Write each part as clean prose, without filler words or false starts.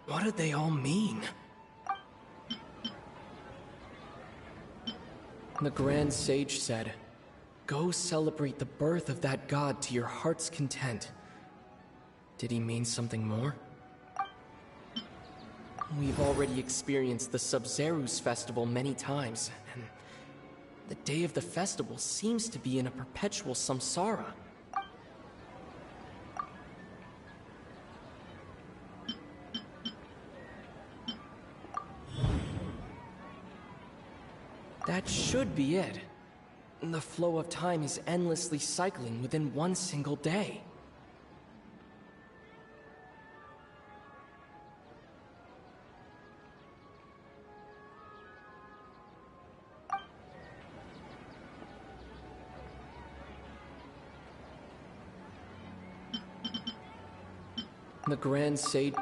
What do they all mean? The Grand Sage said, "Go celebrate the birth of that god to your heart's content." Did he mean something more? We've already experienced the Sub-Zerus festival many times, and the day of the festival seems to be in a perpetual samsara. That should be it. The flow of time is endlessly cycling within one single day. The Grand Sage...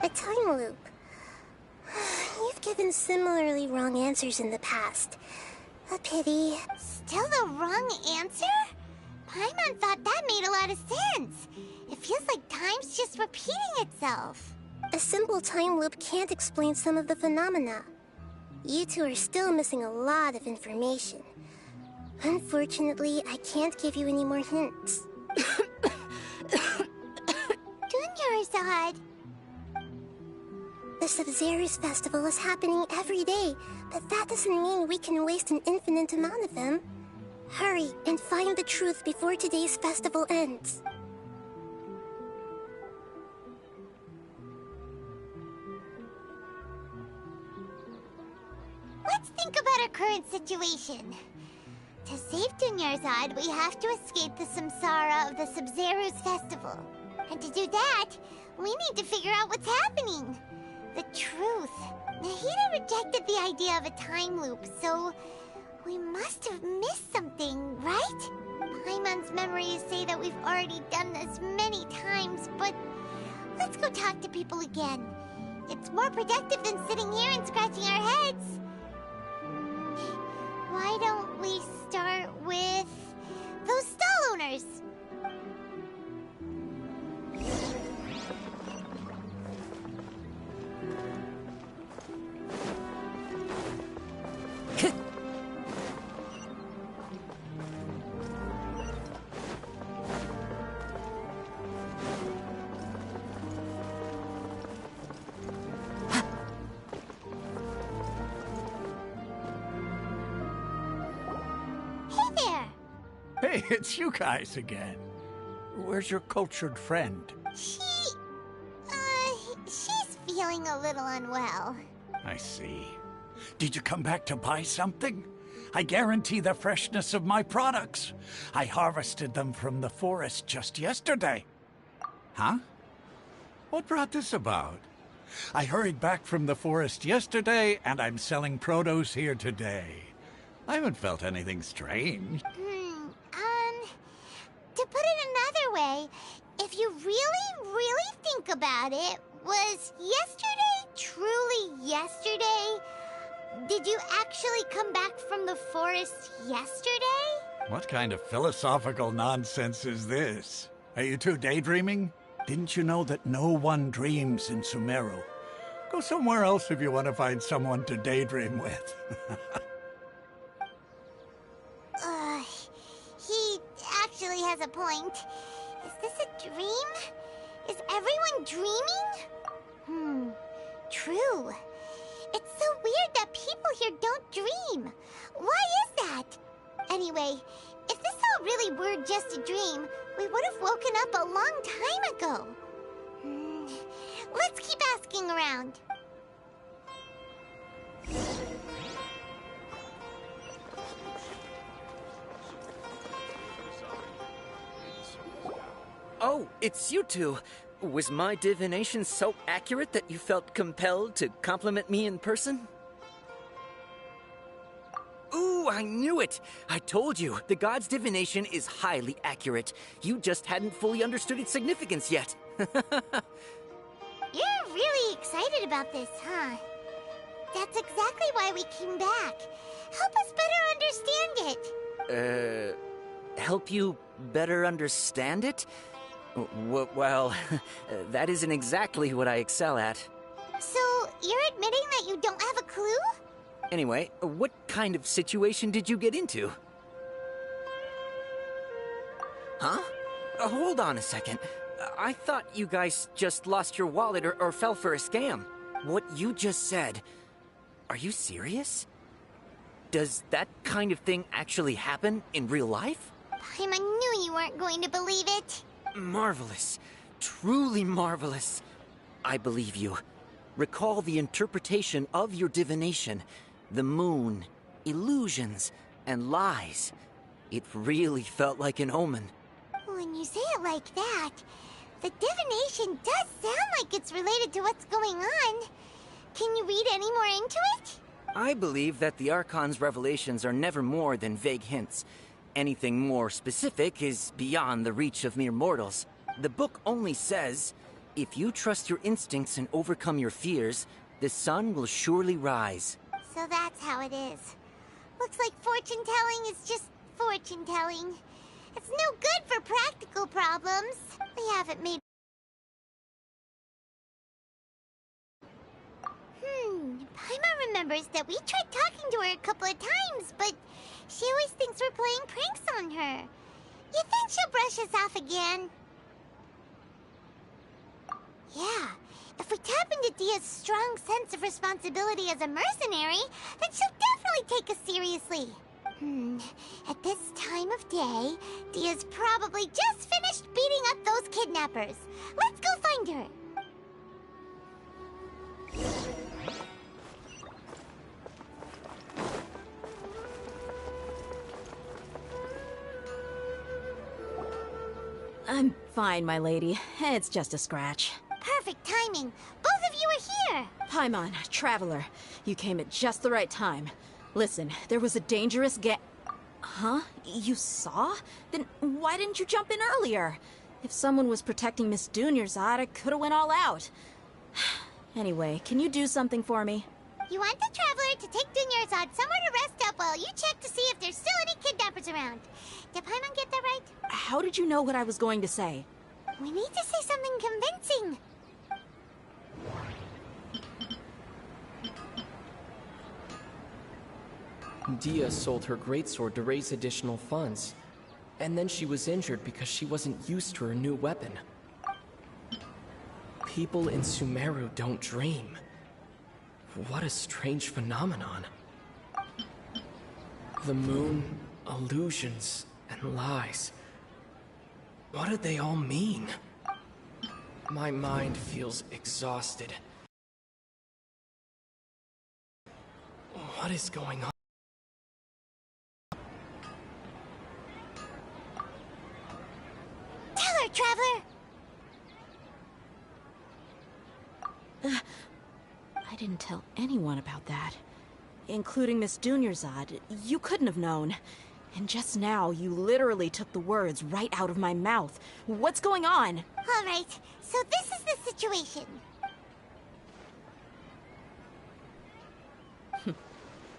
A time loop. You've given similarly wrong answers in the past. A pity. Still the wrong answer? Paimon thought that made a lot of sense. It feels like time's just repeating itself. A simple time loop can't explain some of the phenomena. You two are still missing a lot of information. Unfortunately, I can't give you any more hints. Dunyarzad. The Sub-Zerus festival is happening every day, but that doesn't mean we can waste an infinite amount of them. Hurry and find the truth before today's festival ends. Let's think about our current situation. To save Dunyarzad, we have to escape the samsara of the Sub-Zerus festival. And to do that, we need to figure out what's happening. The truth. Nahida rejected the idea of a time loop, so we must have missed something, right? Paimon's memories say that we've already done this many times, but let's go talk to people again. It's more productive than sitting here and scratching our heads. Why don't we start with those stall owners? Hey, it's you guys again. Where's your cultured friend? She's feeling a little unwell. I see. Did you come back to buy something? I guarantee the freshness of my products. I harvested them from the forest just yesterday. Huh? What brought this about? I hurried back from the forest yesterday, and I'm selling produce here today. I haven't felt anything strange. To put it another way, if you really think about it, was yesterday truly yesterday? Did you actually come back from the forest yesterday? What kind of philosophical nonsense is this? Are you two daydreaming? Didn't you know that no one dreams in Sumeru? Go somewhere else if you want to find someone to daydream with. He actually has a point. Is this a dream? Is everyone dreaming? True. It's so weird that people here don't dream. Why is that? Anyway, if this all really were just a dream, we would have woken up a long time ago. Let's keep asking around. Oh, it's you two. Was my divination so accurate that you felt compelled to compliment me in person? Ooh, I knew it! I told you, the god's divination is highly accurate. You just hadn't fully understood its significance yet. You're really excited about this, huh? That's exactly why we came back. Help us better understand it. help you better understand it? Well, that isn't exactly what I excel at. So, you're admitting that you don't have a clue? Anyway, what kind of situation did you get into? Huh? Hold on a second. I thought you guys just lost your wallet or fell for a scam. What you just said, are you serious? Does that kind of thing actually happen in real life? Paimon knew you weren't going to believe it. Marvelous. Truly marvelous. I believe you. Recall the interpretation of your divination. The moon, illusions, and lies. It really felt like an omen. When you say it like that, the divination does sound like it's related to what's going on. Can you read any more into it? I believe that the Archon's revelations are never more than vague hints. Anything more specific is beyond the reach of mere mortals. The book only says, if you trust your instincts and overcome your fears, the sun will surely rise. So that's how it is. Looks like fortune-telling is just fortune-telling. It's no good for practical problems. We haven't made... Paimon remembers that we tried talking to her a couple of times, but she always thinks we're playing pranks on her. You think she'll brush us off again? Yeah, if we tap into Dia's strong sense of responsibility as a mercenary, then she'll definitely take us seriously. At this time of day, Dia's probably just finished beating up those kidnappers. Let's go find her. I'm fine, my lady. It's just a scratch. Perfect timing. Both of you are here. Paimon, Traveler, you came at just the right time. Listen, there was a dangerous Huh? You saw? Then why didn't you jump in earlier? If someone was protecting Miss Dunyarzad, I could have went all out. Anyway, can you do something for me? You want the Traveler to take Dunyarzad somewhere to rest up while you check to see if there's still any kidnappers around. Did Paimon get that right? How did you know what I was going to say? We need to say something convincing. Dia sold her greatsword to raise additional funds. And then she was injured because she wasn't used to her new weapon. People in Sumeru don't dream. What a strange phenomenon. The moon, illusions, and lies. What do they all mean? My mind feels exhausted. What is going on? Tell her, Traveler! I didn't tell anyone about that. Including Miss Dunyarzad. You couldn't have known. And just now, you literally took the words right out of my mouth. What's going on? All right, so this is the situation.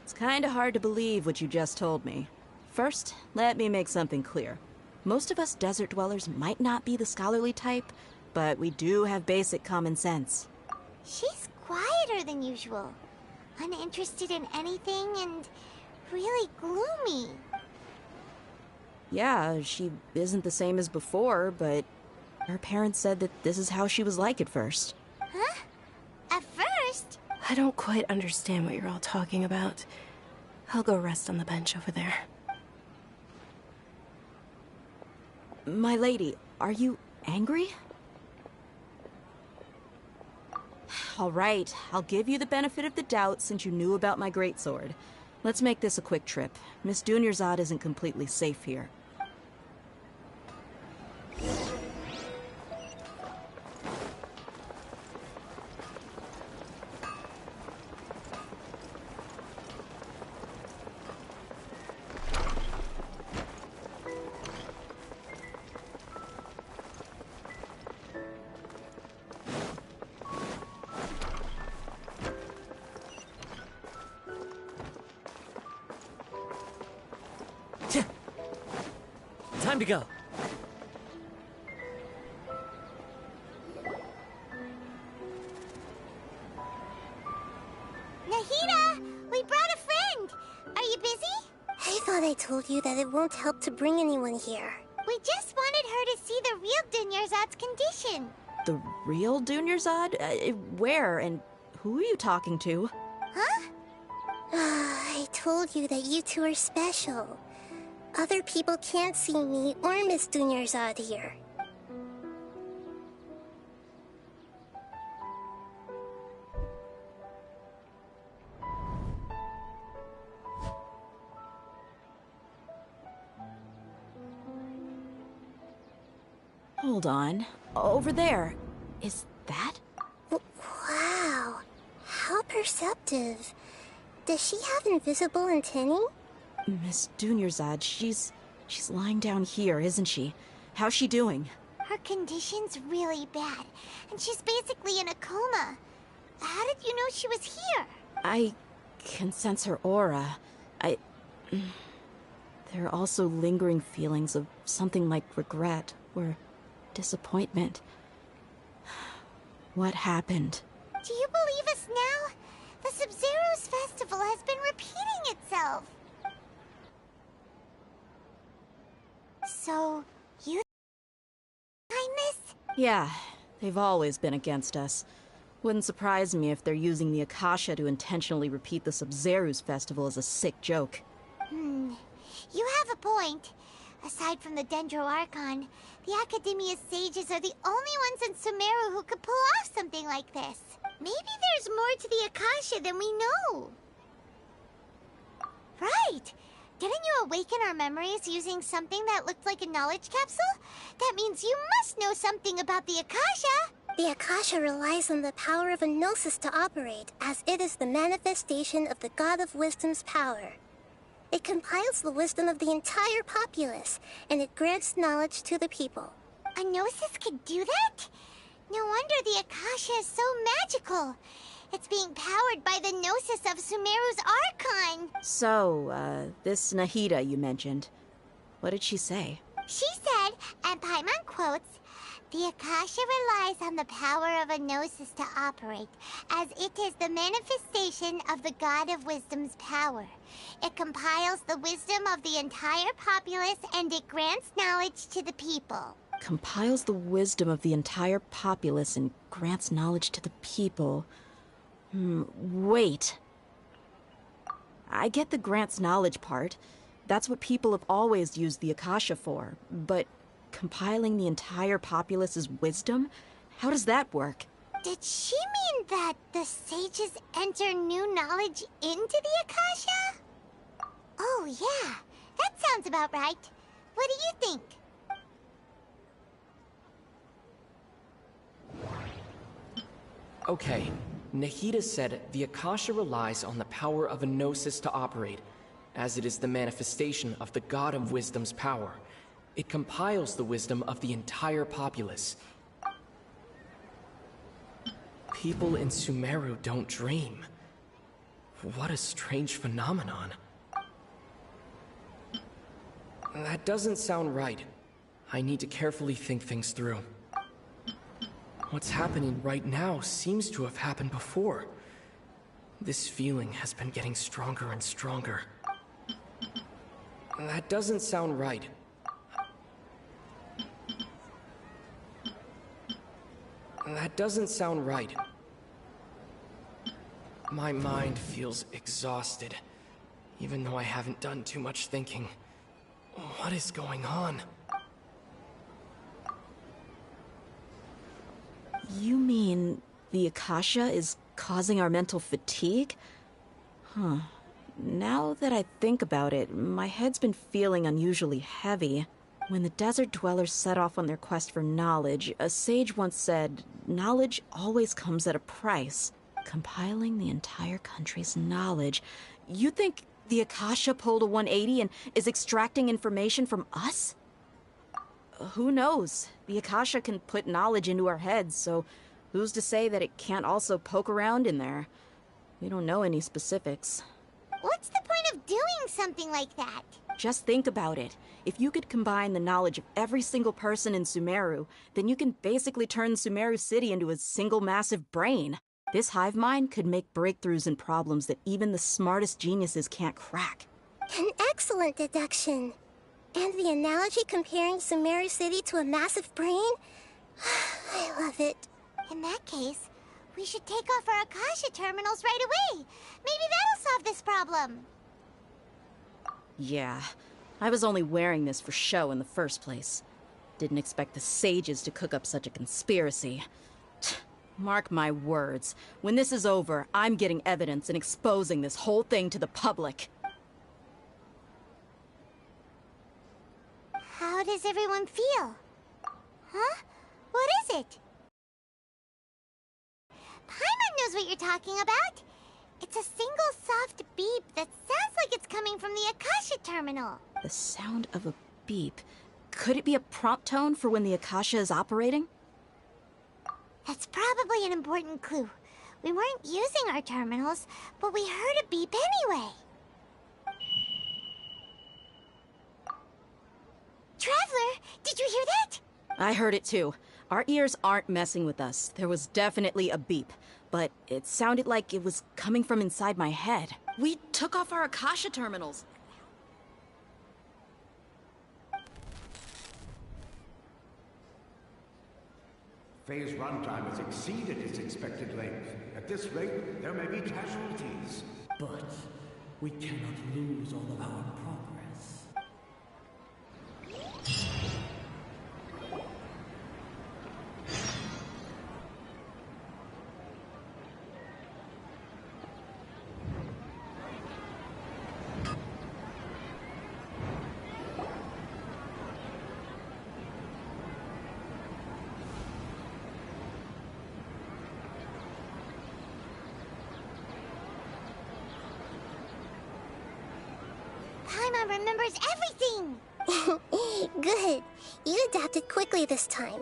It's kinda hard to believe what you just told me. First, let me make something clear. Most of us desert dwellers might not be the scholarly type, but we do have basic common sense. She's quieter than usual. Uninterested in anything and really gloomy. Yeah, she isn't the same as before, but her parents said that this is how she was like at first. Huh? At first? I don't quite understand what you're all talking about. I'll go rest on the bench over there. My lady, are you angry? All right, I'll give you the benefit of the doubt since you knew about my greatsword. Let's make this a quick trip. Miss Dunyarzad isn't completely safe here. time to go. Nahida, we brought a friend. Are you busy? I thought I told you that it won't help to bring anyone here. We just wanted her to see the real Dunyarzad's condition. The real Dunyarzad? Where and who are you talking to? Huh? I told you that you two are special. Other people can't see me or Miss Dunyarzad here. Hold on. Over there. Is that? Wow. How perceptive. Does she have invisible antennae? Miss Dunyarzad, she's lying down here, isn't she? How's she doing? Her condition's really bad, and she's basically in a coma. How did you know she was here? I can sense her aura. There are also lingering feelings of something like regret or disappointment. What happened? Do you believe us now? The Sub-Zero's festival has been repeating itself. So, you kindness? Yeah, they've always been against us. Wouldn't surprise me if they're using the Akasha to intentionally repeat the Sub-Zero's festival as a sick joke. You have a point. Aside from the Dendro Archon, the Academia's sages are the only ones in Sumeru who could pull off something like this. Maybe there's more to the Akasha than we know. Right! Didn't you awaken our memories using something that looked like a knowledge capsule? That means you must know something about the Akasha! The Akasha relies on the power of a Gnosis to operate, as it is the manifestation of the God of Wisdom's power. It compiles the wisdom of the entire populace, and it grants knowledge to the people. A Gnosis could do that? No wonder the Akasha is so magical. It's being powered by the Gnosis of Sumeru's Archon. So, this Nahida you mentioned, what did she say? She said, and Paimon quotes, "The Akasha relies on the power of a Gnosis to operate, as it is the manifestation of the God of Wisdom's power. It compiles the wisdom of the entire populace and it grants knowledge to the people." Compiles the wisdom of the entire populace and grants knowledge to the people. Wait. I get the grants knowledge part. That's what people have always used the Akasha for. But compiling the entire populace's wisdom? How does that work? Did she mean that the sages enter new knowledge into the Akasha? Oh yeah, that sounds about right. What do you think? Okay, Nahida said the Akasha relies on the power of a Gnosis to operate, as it is the manifestation of the God of Wisdom's power. It compiles the wisdom of the entire populace. People in Sumeru don't dream. What a strange phenomenon. That doesn't sound right. I need to carefully think things through. What's happening right now seems to have happened before. This feeling has been getting stronger and stronger. That doesn't sound right. That doesn't sound right. My mind feels exhausted, even though I haven't done too much thinking. What is going on? You mean the Akasha is causing our mental fatigue? Huh. Now that I think about it, my head's been feeling unusually heavy. When the desert dwellers set off on their quest for knowledge, a sage once said, "Knowledge always comes at a price." Compiling the entire country's knowledge. You think the Akasha pulled a 180 and is extracting information from us? Who knows? The Akasha can put knowledge into our heads, so who's to say that it can't also poke around in there? We don't know any specifics. What's the point of doing something like that? Just think about it. If you could combine the knowledge of every single person in Sumeru, then you can basically turn Sumeru City into a single massive brain. This hive mind could make breakthroughs in problems that even the smartest geniuses can't crack. An excellent deduction. And the analogy comparing Sumeru City to a massive brain? I love it. In that case, we should take off our Akasha terminals right away. Maybe that'll solve this problem. Yeah, I was only wearing this for show in the first place. Didn't expect the sages to cook up such a conspiracy. Mark my words, when this is over, I'm getting evidence and exposing this whole thing to the public. How does everyone feel? Huh? What is it? Paimon knows what you're talking about. It's a single soft beep that sounds like it's coming from the Akasha terminal. The sound of a beep. Could it be a prompt tone for when the Akasha is operating? That's probably an important clue. We weren't using our terminals, but we heard a beep anyway. Traveler, did you hear that? I heard it too. Our ears aren't messing with us. There was definitely a beep, but it sounded like it was coming from inside my head. We took off our Akasha terminals. Phase runtime has exceeded its expected length. At this rate, there may be casualties. But we cannot lose all of our progress. Paimon remembers everything! Good. You adapted quickly this time.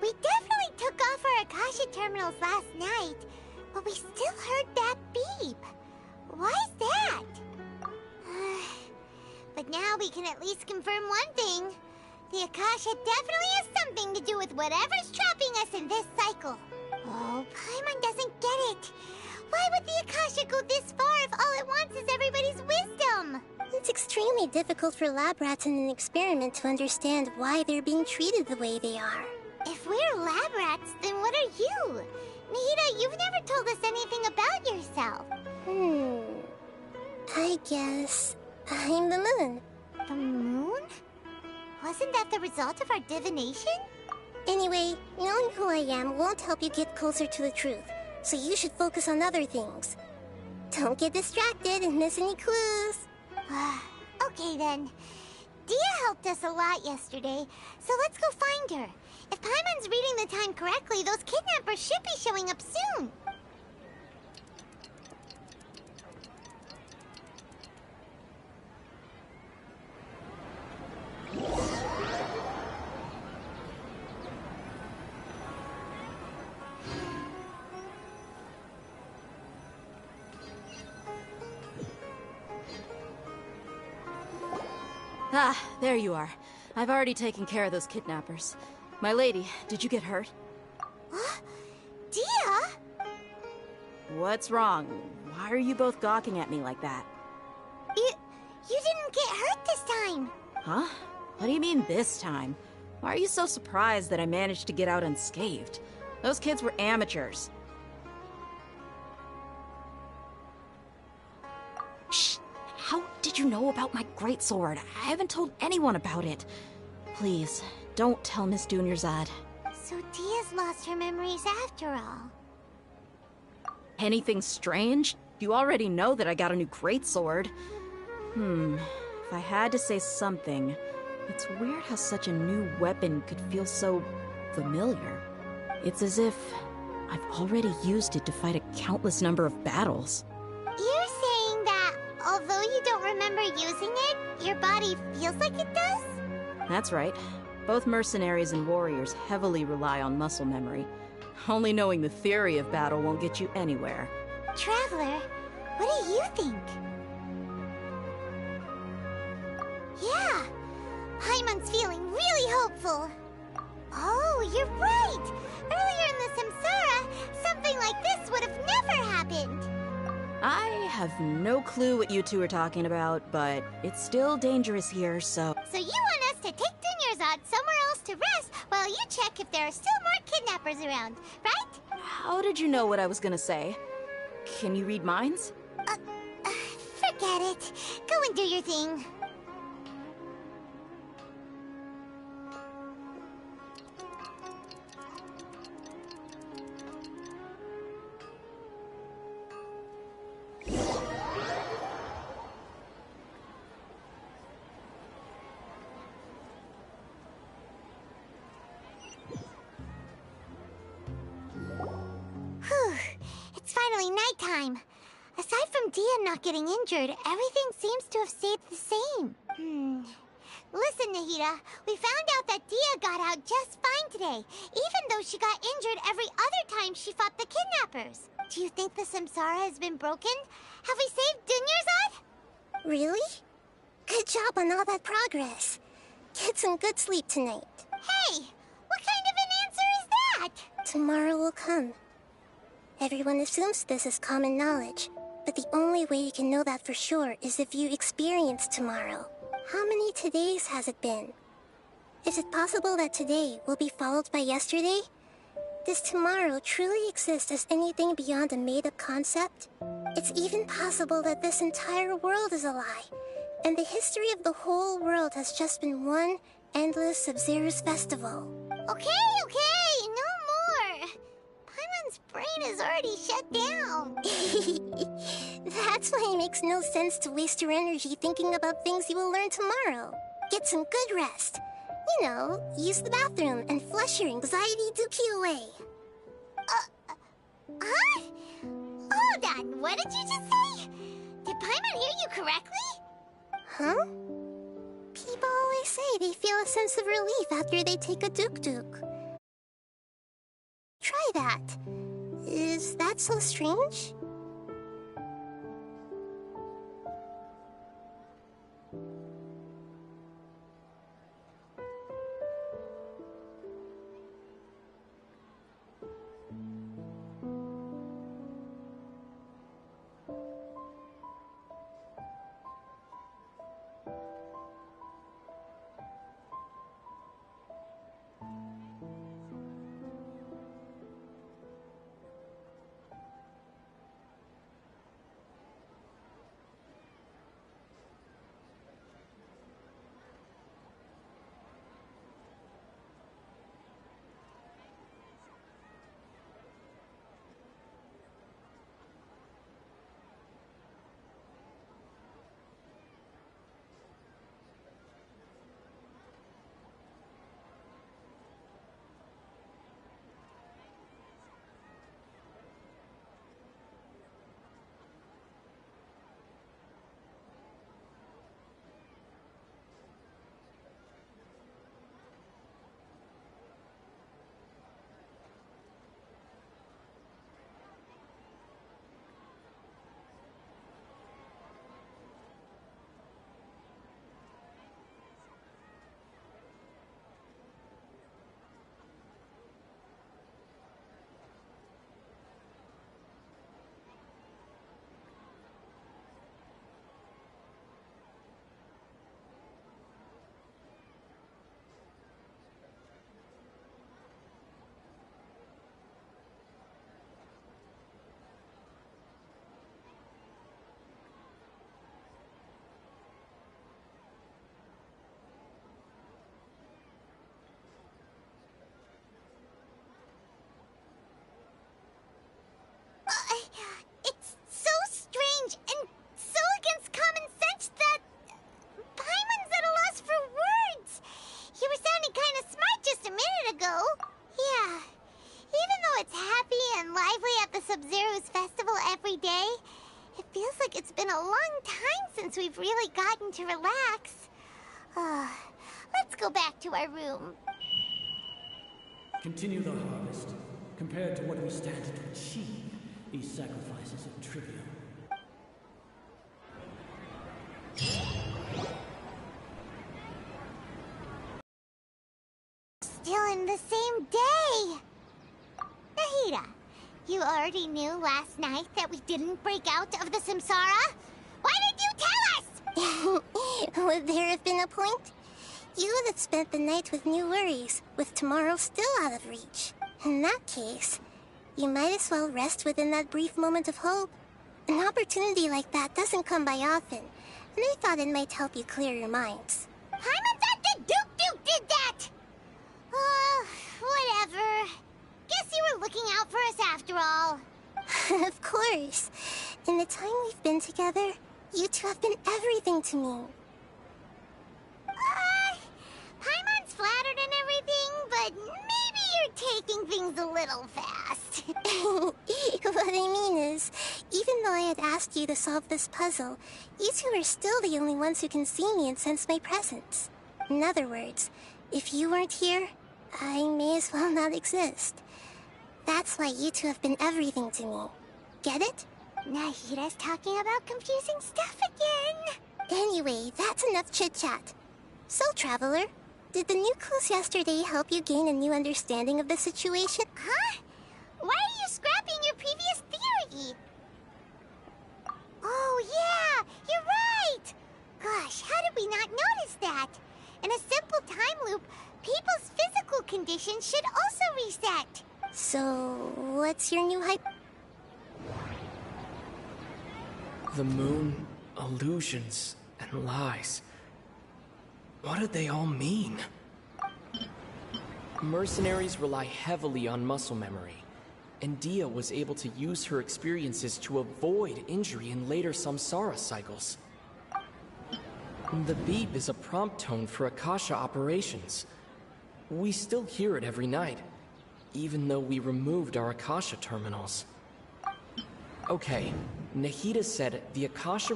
We definitely took off our Akasha terminals last night, but we still heard that beep. Why is that? But now we can at least confirm one thing. The Akasha definitely has something to do with whatever's trapping us in this cycle. Oh, Paimon doesn't get it. Why would the Akasha go this far if all it wants is everybody's wisdom? It's extremely difficult for lab rats in an experiment to understand why they're being treated the way they are. If we're lab rats, then what are you? Nahida, you've never told us anything about yourself. I guess I'm the moon. The moon? Wasn't that the result of our divination? Anyway, knowing who I am won't help you get closer to the truth, so you should focus on other things. Don't get distracted and miss any clues. Okay then. Dia helped us a lot yesterday, so let's go find her. If Paimon's reading the time correctly, those kidnappers should be showing up soon. Ah, there you are. I've already taken care of those kidnappers. My lady, did you get hurt? Dia? What's wrong? Why are you both gawking at me like that? You didn't get hurt this time. Huh? What do you mean this time? Why are you so surprised that I managed to get out unscathed? Those kids were amateurs. Shh! How did you know about my greatsword? I haven't told anyone about it. Please, don't tell Miss Dunyarzad. So Dia's lost her memories after all. Anything strange? You already know that I got a new greatsword. If I had to say something, it's weird how such a new weapon could feel so familiar. It's as if I've already used it to fight a countless number of battles. You're saying that although you don't remember using it, your body feels like it does? That's right. Both mercenaries and warriors heavily rely on muscle memory. Only knowing the theory of battle won't get you anywhere. Traveler, what do you think? beautiful. Oh, you're right! Earlier in the Samsara, something like this would have never happened. I have no clue what you two are talking about, but it's still dangerous here, so... So you want us to take Dunyarzad somewhere else to rest while you check if there are still more kidnappers around, right? How did you know what I was gonna say? Can you read minds? Forget it. Go and do your thing. Whew. It's finally nighttime. Aside from Dia not getting injured, everything seems to have stayed the same. Listen, Nahida, we found out that Dia got out just fine today, even though she got injured every other time she fought the kidnappers. Do you think the Samsara has been broken? Have we saved Dunyarzad? Really? Good job on all that progress. Get some good sleep tonight. Hey, what kind of an answer is that? Tomorrow will come. Everyone assumes this is common knowledge, but the only way you can know that for sure is if you experience tomorrow. How many todays has it been? Is it possible that today will be followed by yesterday? Does tomorrow truly exist as anything beyond a made-up concept? It's even possible that this entire world is a lie, and the history of the whole world has just been one endless Sub-Zero's festival. Okay, no more. Paimon's brain is already shut down. That's why it makes no sense to waste your energy thinking about things you will learn tomorrow. Get some good rest. You know, use the bathroom and flush your anxiety dookie away. Huh? Hold on, what did you just say? Did Paimon hear you correctly? Huh? People always say they feel a sense of relief after they take a duk-duk. Try that. Is that so strange? It's so strange and so against common sense that Paimon's at a loss for words. You were sounding kind of smart just a minute ago. Yeah, even though it's happy and lively at the Sub-Zero's festival every day, it feels like it's been a long time since we've really gotten to relax. Let's go back to our room. Continue the harvest. Compared to what we stand to achieve, these sacrifices are trivial. still in the same day. Nahida, you already knew last night that we didn't break out of the Samsara? Why did you tell us? Would there have been a point? You would have spent the night with new worries, with tomorrow still out of reach. In that case, you might as well rest within that brief moment of hope. An opportunity like that doesn't come by often, and I thought it might help you clear your minds. Paimon thought the Duke did that! Whatever. Guess you were looking out for us after all. Of course. In the time we've been together, you two have been everything to me. Paimon's flattered and everything, but maybe you're taking things a little fast. What I mean is, even though I had asked you to solve this puzzle, you two are still the only ones who can see me and sense my presence. In other words, if you weren't here, I may as well not exist. That's why you two have been everything to me. Get it? Nahida's talking about confusing stuff again. Anyway, that's enough chit-chat. So, Traveler, did the new clues yesterday help you gain a new understanding of the situation? Huh? Why are you scrapping your previous theory? Oh, yeah, you're right! Gosh, how did we not notice that? In a simple time loop, people's physical conditions should also reset. So, what's your new hype? The moon, illusions, and lies. What do they all mean? Mercenaries rely heavily on muscle memory, and Dia was able to use her experiences to avoid injury in later samsara cycles. The beep is a prompt tone for Akasha operations. We still hear it every night, even though we removed our Akasha terminals. Okay, Nahida said the Akasha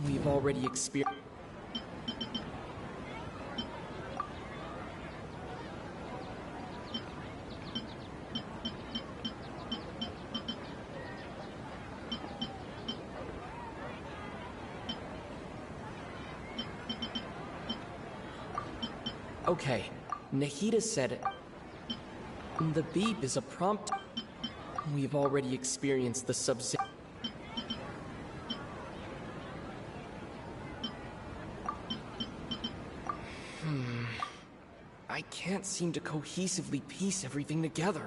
we've already experienced. Okay, Nahida said the beep is a prompt. We've already experienced the I can't seem to cohesively piece everything together.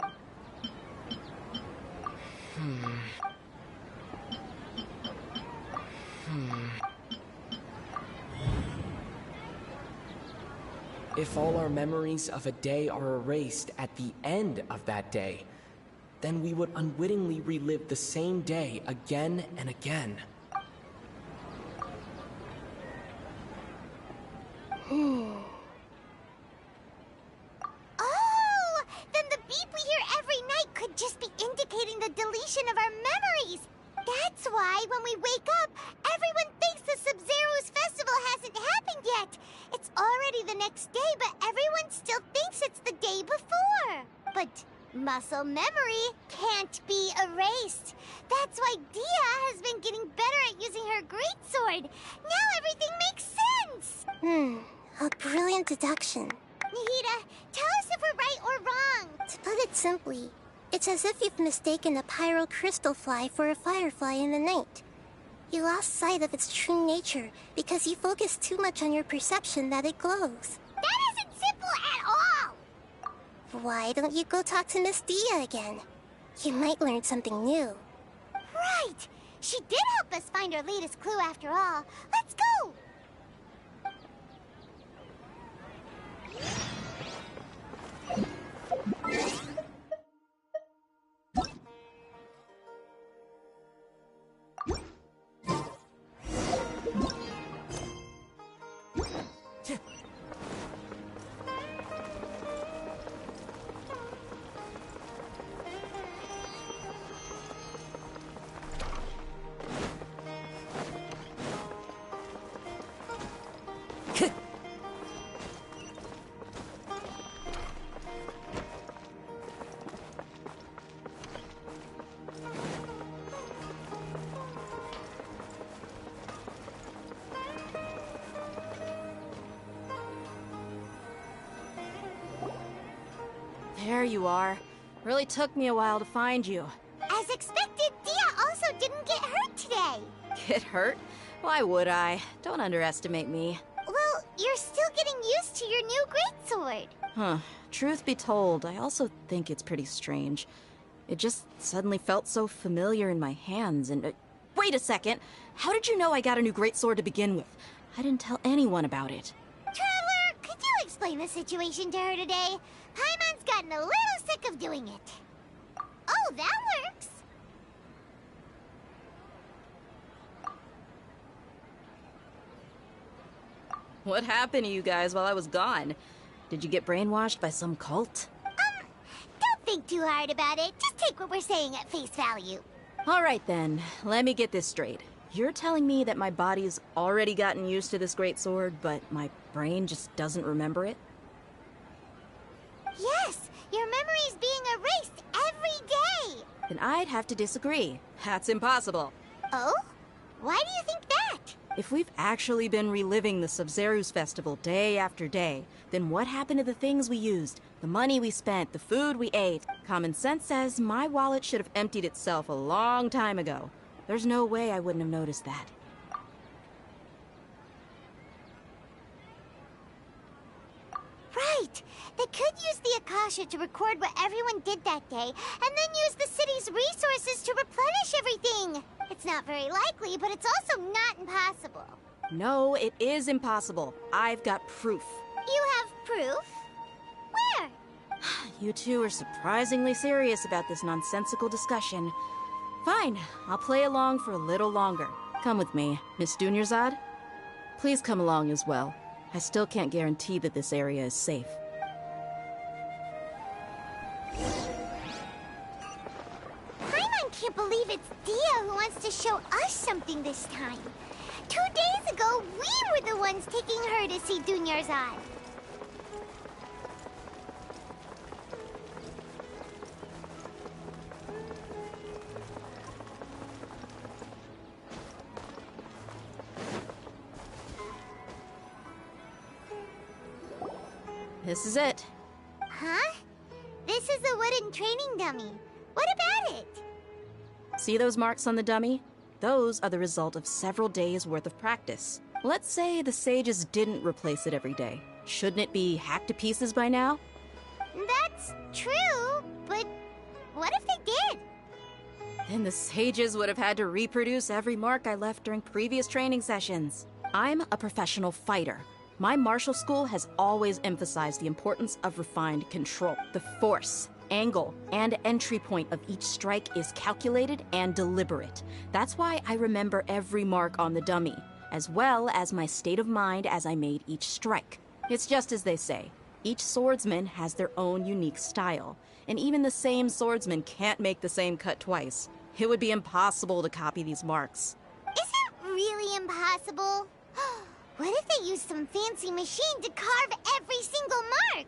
If all our memories of a day are erased at the end of that day, then we would unwittingly relive the same day again and again. Oh! Then the beep we hear every night could just be indicating the deletion of our memories! That's why when we wake up, everyone thinks the Sub-Zero's festival hasn't happened yet! It's already the next day, but everyone still thinks it's the day before! But muscle memory can't be erased. That's why Dia has been getting better at using her greatsword. Now everything makes sense! A brilliant deduction. Nahida, tell us if we're right or wrong. To put it simply, it's as if you've mistaken a pyro crystal fly for a firefly in the night. You lost sight of its true nature because you focused too much on your perception that it glows. That isn't simple at all! Why don't you go talk to Miss Dia again? You might learn something new. Right! She did help us find our latest clue after all. Let's go! There you are. Really took me a while to find you. As expected, Dia also didn't get hurt today. Get hurt? Why would I? Don't underestimate me. Well, you're still getting used to your new greatsword. Huh. Truth be told, I also think it's pretty strange. It just suddenly felt so familiar in my hands and... wait a second! How did you know I got a new greatsword to begin with? I didn't tell anyone about it. Traveler, could you explain the situation to her today? Paimon's gotten a little sick of doing it. Oh, that works! What happened to you guys while I was gone? Did you get brainwashed by some cult? Don't think too hard about it. Just take what we're saying at face value. Alright then, let me get this straight. You're telling me that my body's already gotten used to this greatsword, but my brain just doesn't remember it? Yes, your memory's being erased every day. Then I'd have to disagree. That's impossible. Oh? Why do you think that? If we've actually been reliving the Sub-Zeru's festival day after day, then what happened to the things we used, the money we spent, the food we ate? Common sense says my wallet should have emptied itself a long time ago. There's no way I wouldn't have noticed that. Right! They could use the Akasha to record what everyone did that day, and then use the city's resources to replenish everything! It's not very likely, but it's also not impossible. No, it is impossible. I've got proof. You have proof? Where? You two are surprisingly serious about this nonsensical discussion. Fine, I'll play along for a little longer. Come with me, Miss Dunyarzad. Please come along as well. I still can't guarantee that this area is safe. Paimon can't believe it's Dia who wants to show us something this time. 2 days ago, we were the ones taking her to see Dunyarzad. This is it. Huh? This is a wooden training dummy. What about it? See those marks on the dummy? Those are the result of several days' worth of practice. Let's say the sages didn't replace it every day. Shouldn't it be hacked to pieces by now? That's true, but what if they did? Then the sages would have had to reproduce every mark I left during previous training sessions. I'm a professional fighter. My martial school has always emphasized the importance of refined control. The force, angle, and entry point of each strike is calculated and deliberate. That's why I remember every mark on the dummy, as well as my state of mind as I made each strike. It's just as they say, each swordsman has their own unique style, and even the same swordsman can't make the same cut twice. It would be impossible to copy these marks. Is it really impossible? What if they used some fancy machine to carve every single mark?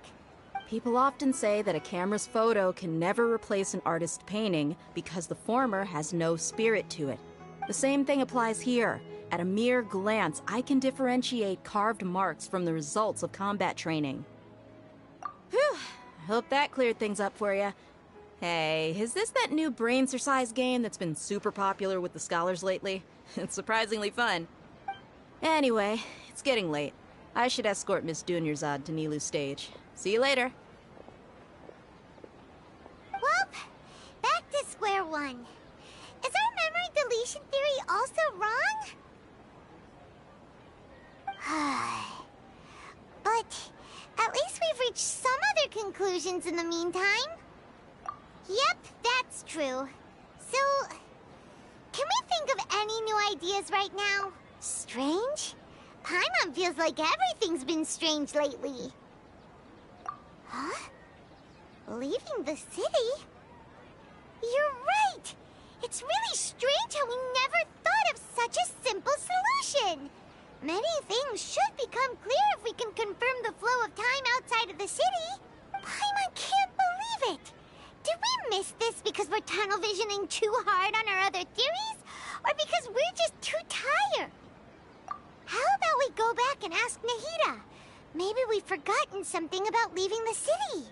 People often say that a camera's photo can never replace an artist's painting because the former has no spirit to it. The same thing applies here. At a mere glance, I can differentiate carved marks from the results of combat training. Whew, I hope that cleared things up for you. Hey, is this that new brain exercise game that's been super popular with the scholars lately? It's surprisingly fun. Anyway, it's getting late. I should escort Miss Dunyarzad to Nilu's stage. See you later. Well, back to square one. Is our memory deletion theory also wrong? But at least we've reached some other conclusions in the meantime. Yep, that's true. So, can we think of any new ideas right now? Strange? Paimon feels like everything's been strange lately. Huh? Leaving the city? You're right! It's really strange how we never thought of such a simple solution! Many things should become clear if we can confirm the flow of time outside of the city. Paimon can't believe it! Did we miss this because we're tunnel visioning too hard on our other theories? Or because we're just too tired? How about we go back and ask Nahida? Maybe we've forgotten something about leaving the city.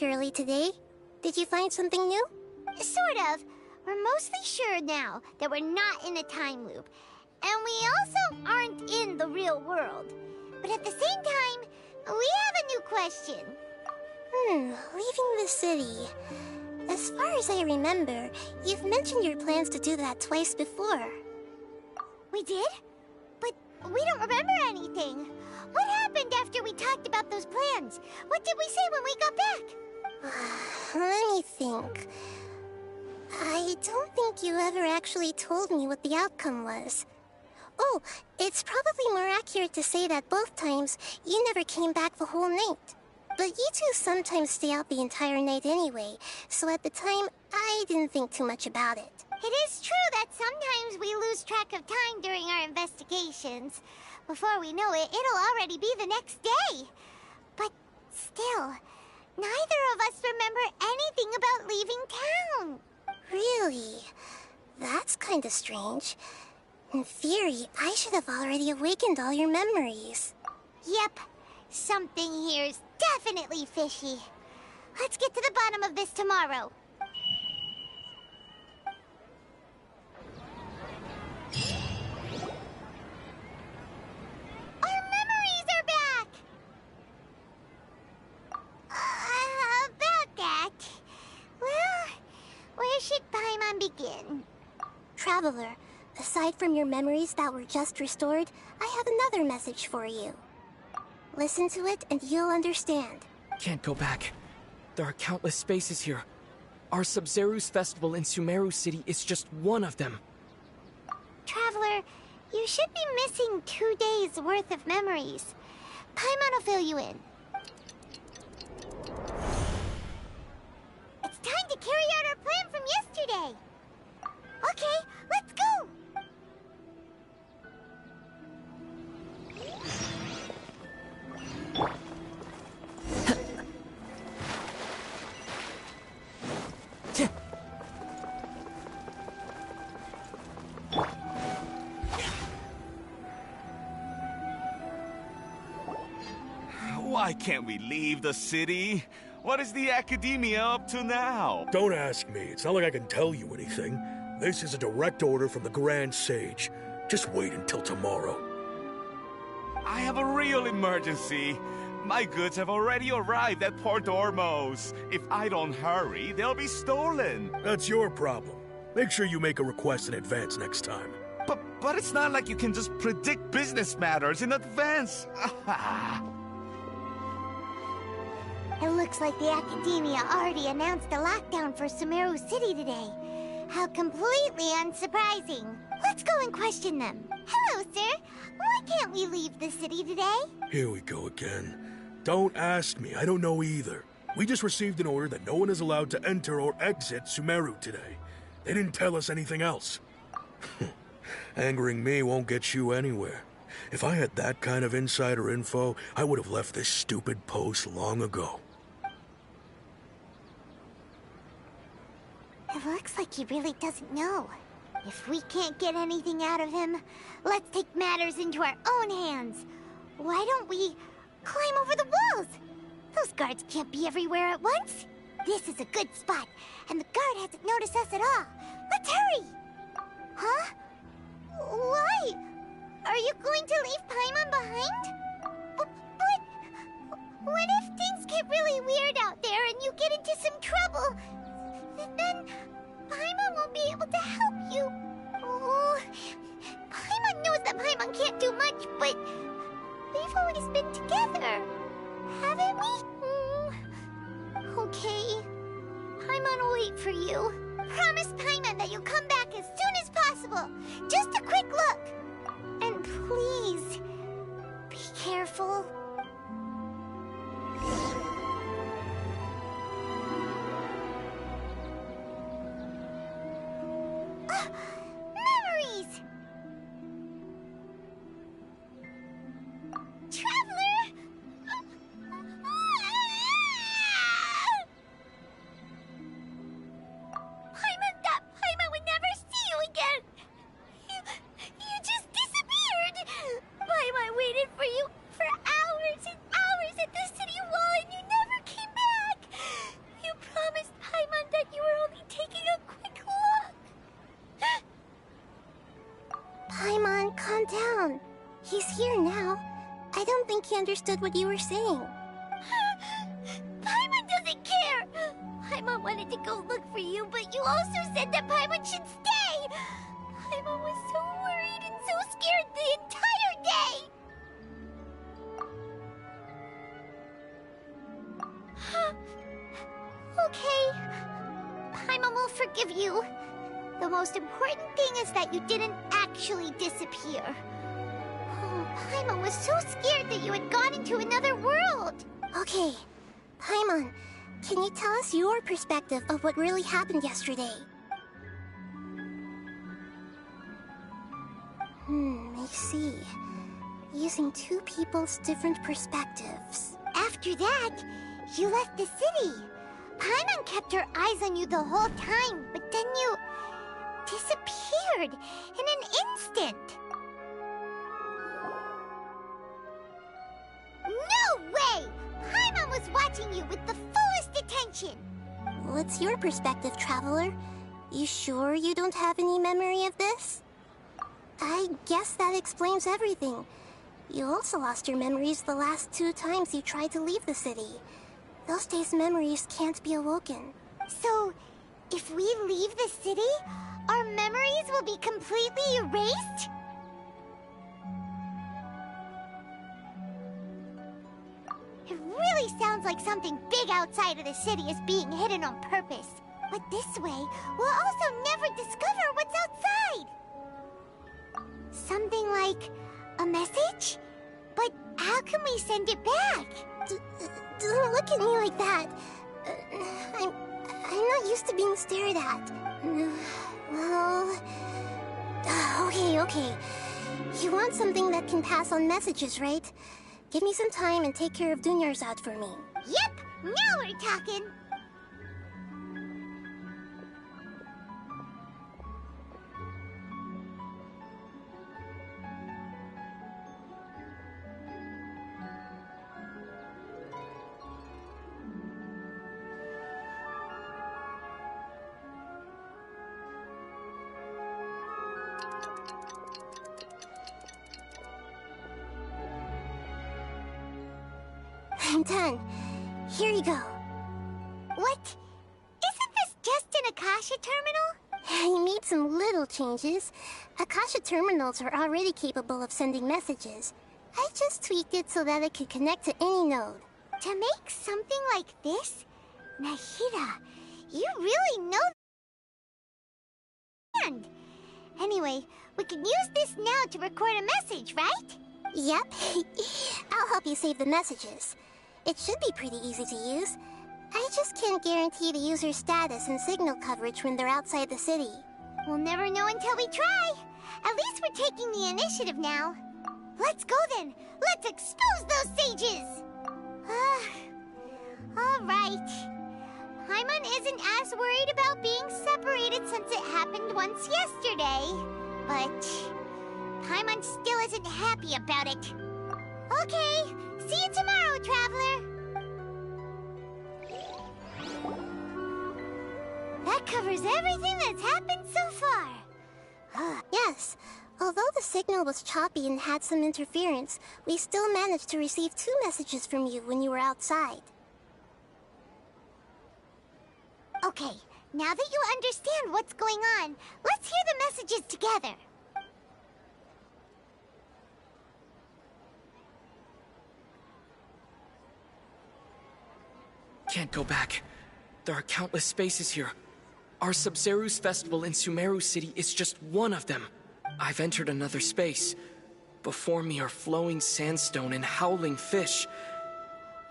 early today. Did you find something new? Sort of. We're mostly sure now that we're not in a time loop. And we also aren't in the real world. But at the same time, we have a new question. Leaving the city. As far as I remember, you've mentioned your plans to do that twice before. We did? But we don't remember anything. What happened after we talked about those plans? What did we say when we got back? Let me think. I don't think you ever actually told me what the outcome was. Oh, it's probably more accurate to say that both times you never came back the whole night. But you two sometimes stay out the entire night anyway, so at the time, I didn't think too much about it. It is true that sometimes we lose track of time during our investigations. Before we know it, it'll already be the next day. But still, neither of us remember anything about leaving town. Really? That's kinda strange. In theory, I should have already awakened all your memories. Yep. Something here's definitely fishy. Let's get to the bottom of this tomorrow. Our memories are back! About that... Well, where should Paimon begin? Traveler, aside from your memories that were just restored, I have another message for you. Listen to it and you'll understand. Can't go back. There are countless spaces here. Our Sub-Zeru's festival in Sumeru City is just one of them. Traveler, you should be missing 2 days worth of memories. Paimon will fill you in. It's time to carry out our plan from yesterday. Okay, let's go! Why can't we leave the city? What is the academia up to now? Don't ask me. It's not like I can tell you anything. This is a direct order from the Grand Sage. Just wait until tomorrow. I have a real emergency. My goods have already arrived at Port Ormos. If I don't hurry, they'll be stolen. That's your problem. Make sure you make a request in advance next time. But it's not like you can just predict business matters in advance. It looks like the Academia already announced a lockdown for Sumeru City today. How completely unsurprising. Let's go and question them. Hello, sir. Why can't we leave the city today? Here we go again. Don't ask me. I don't know either. We just received an order that no one is allowed to enter or exit Sumeru today. They didn't tell us anything else. Angering me won't get you anywhere. If I had that kind of insider info, I would have left this stupid post long ago. It looks like he really doesn't know. If we can't get anything out of him, let's take matters into our own hands. Why don't we climb over the walls? Those guards can't be everywhere at once. This is a good spot, and the guard hasn't noticed us at all. Let's hurry! Huh? Why? Are you going to leave Paimon behind? But what if things get really weird out there and you get into some trouble? Then Paimon won't be able to help you. Oh, Paimon knows that Paimon can't do much, but we've always been together, haven't we? Okay. Paimon will wait for you. Promise Paimon that you'll come back as soon as possible. Just a quick look. And please, be careful. Memories! Traveler! Paimon would never see you again! You down. He's here now. I don't think he understood what you were saying. Paimon doesn't care! Paimon wanted to go look for you, but you also said that Paimon should stay! Paimon was so worried and so scared the entire day! Okay. Paimon will forgive you. The most important thing is that you didn't actually disappear. Oh, Paimon was so scared that you had gone into another world! Okay. Paimon, can you tell us your perspective of what really happened yesterday? I see. Using two people's different perspectives. After that, you left the city. Paimon kept her eyes on you the whole time, but then you disappeared in an instant. No way! Paimon was watching you with the fullest attention. What's your perspective, Traveler? You sure you don't have any memory of this? I guess that explains everything. You also lost your memories the last 2 times you tried to leave the city. Those days' memories can't be awoken. So, if we leave the city, our memories will be completely erased? It really sounds like something big outside of the city is being hidden on purpose. But this way, we'll also never discover what's outside. Something like a message? But how can we send it back? Don't look at me like that. I'm not used to being stared at. Well... Okay. You want something that can pass on messages, right? Give me some time and take care of Dunyarzad for me. Yep! Now we're talking! I'm done. Here you go. What? Isn't this just an Akasha terminal? You made some little changes. Akasha terminals are already capable of sending messages. I just tweaked it so that it could connect to any node. To make something like this? Nahida, you really know and anyway, we can use this now to record a message, right? Yep. I'll help you save the messages. It should be pretty easy to use. I just can't guarantee the user's status and signal coverage when they're outside the city. We'll never know until we try. At least we're taking the initiative now. Let's go then. Let's expose those sages. All right. Paimon isn't as worried about being separated since it happened once yesterday. But Paimon still isn't happy about it. Okay, see you tomorrow, Traveler. That covers everything that's happened so far. Yes. Although the signal was choppy and had some interference, we still managed to receive 2 messages from you when you were outside. Okay, now that you understand what's going on, let's hear the messages together. Can't go back. There are countless spaces here. Our Sub-Zeru's festival in Sumeru City is just one of them. I've entered another space. Before me are flowing sandstone and howling fish.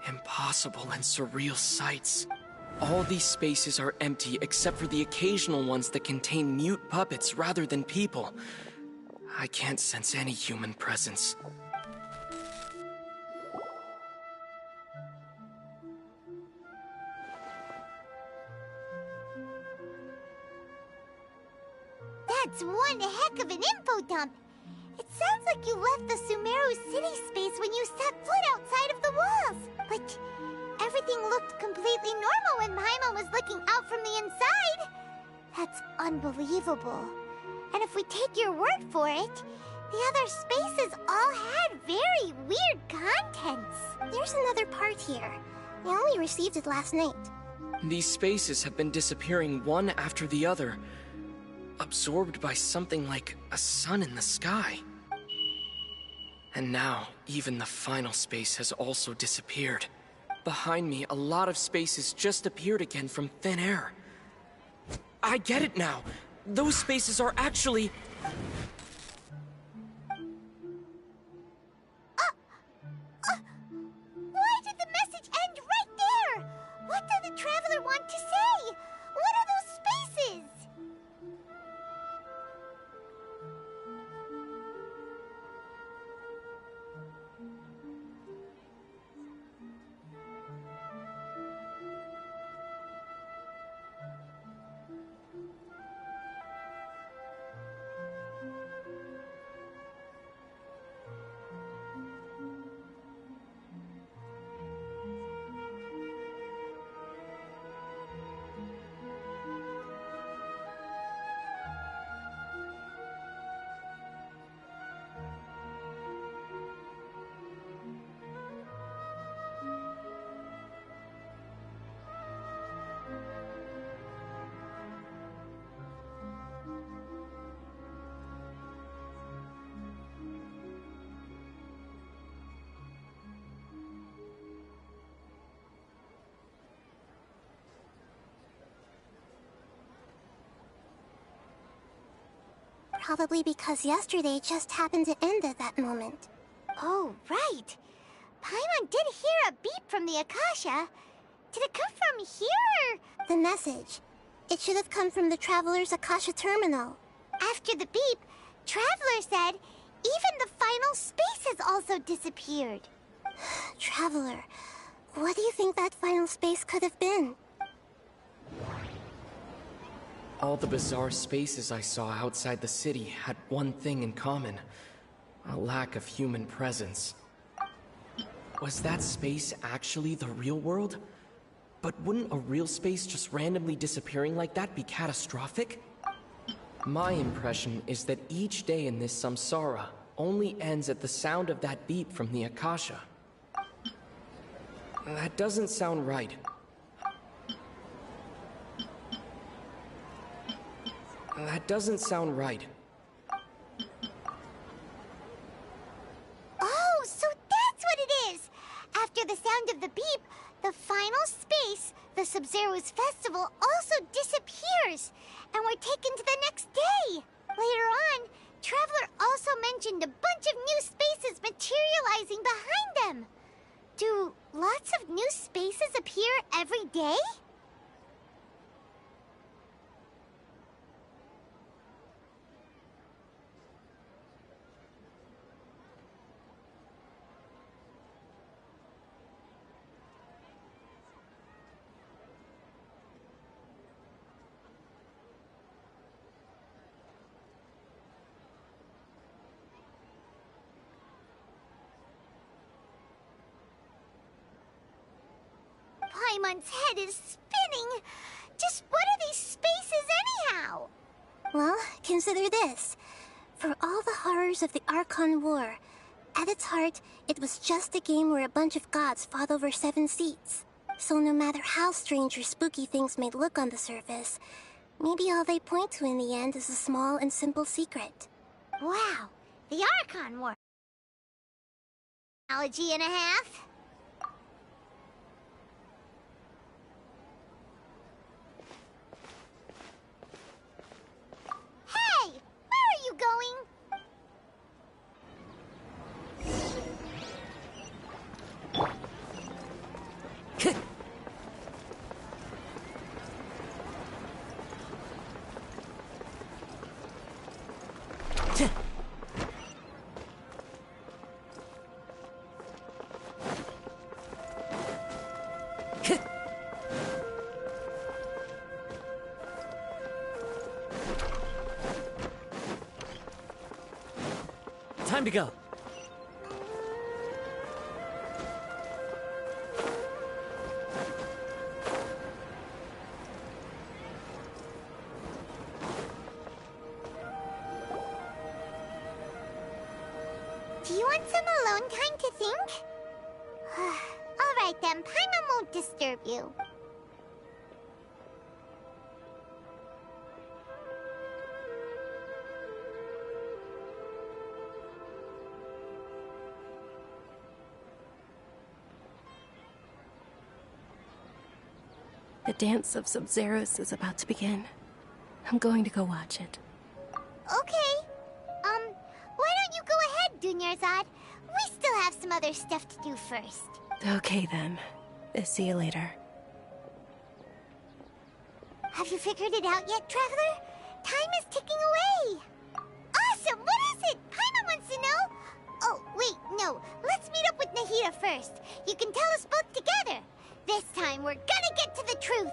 Impossible and surreal sights. All these spaces are empty except for the occasional ones that contain mute puppets rather than people. I can't sense any human presence. That's one heck of an info dump. It sounds like you left the Sumeru city space when you set foot outside of the walls. But everything looked completely normal when Paimon was looking out from the inside. That's unbelievable. And if we take your word for it, The other spaces all had very weird contents. There's another part here. I only received it last night. These spaces have been disappearing one after the other, absorbed by something like a sun in the sky. And now, even the final space has also disappeared. Behind me, a lot of spaces just appeared again from thin air. I get it now. Those spaces are actually... Why did the message end right there? What did the Traveler want to say? What are those spaces? Probably because yesterday just happened to end at that moment. Oh, right. Paimon did hear a beep from the Akasha. Did it come from here or... The message. It should have come from the Traveler's Akasha terminal. After the beep, Traveler said even the final space has also disappeared. Traveler, what do you think that final space could have been? All the bizarre spaces I saw outside the city had one thing in common. A lack of human presence. Was that space actually the real world? But wouldn't a real space just randomly disappearing like that be catastrophic? My impression is that each day in this samsara only ends at the sound of that beep from the Akasha. That doesn't sound right. That doesn't sound right. Oh, so that's what it is! After the sound of the beep, the final space, the Sub-Zero's festival, also disappears, and we're taken to the next day. Later on, Traveler also mentioned a bunch of new spaces materializing behind them. Do lots of new spaces appear every day? Paimon's head is spinning. Just what are these spaces anyhow? Well, consider this. For all the horrors of the Archon War, at its heart, it was just a game where a bunch of gods fought over 7 seats. So no matter how strange or spooky things may look on the surface, maybe all they point to in the end is a small and simple secret. Wow, the Archon War. Analogy and a half. Hey, where are you going? Time to go. Do you want some alone time to think? Alright then, Paimon won't disturb you. The dance of Sub-Zeros is about to begin. I'm going to go watch it. Okay. Why don't you go ahead, Dunyarzad? We still have some other stuff to do first. Okay then. See you later. Have you figured it out yet, Traveler? Time is ticking away! Awesome! What is it? Paimon wants to know! Oh, wait, no. Let's meet up with Nahida first. You can tell us both together. This time, we're gonna get to the truth!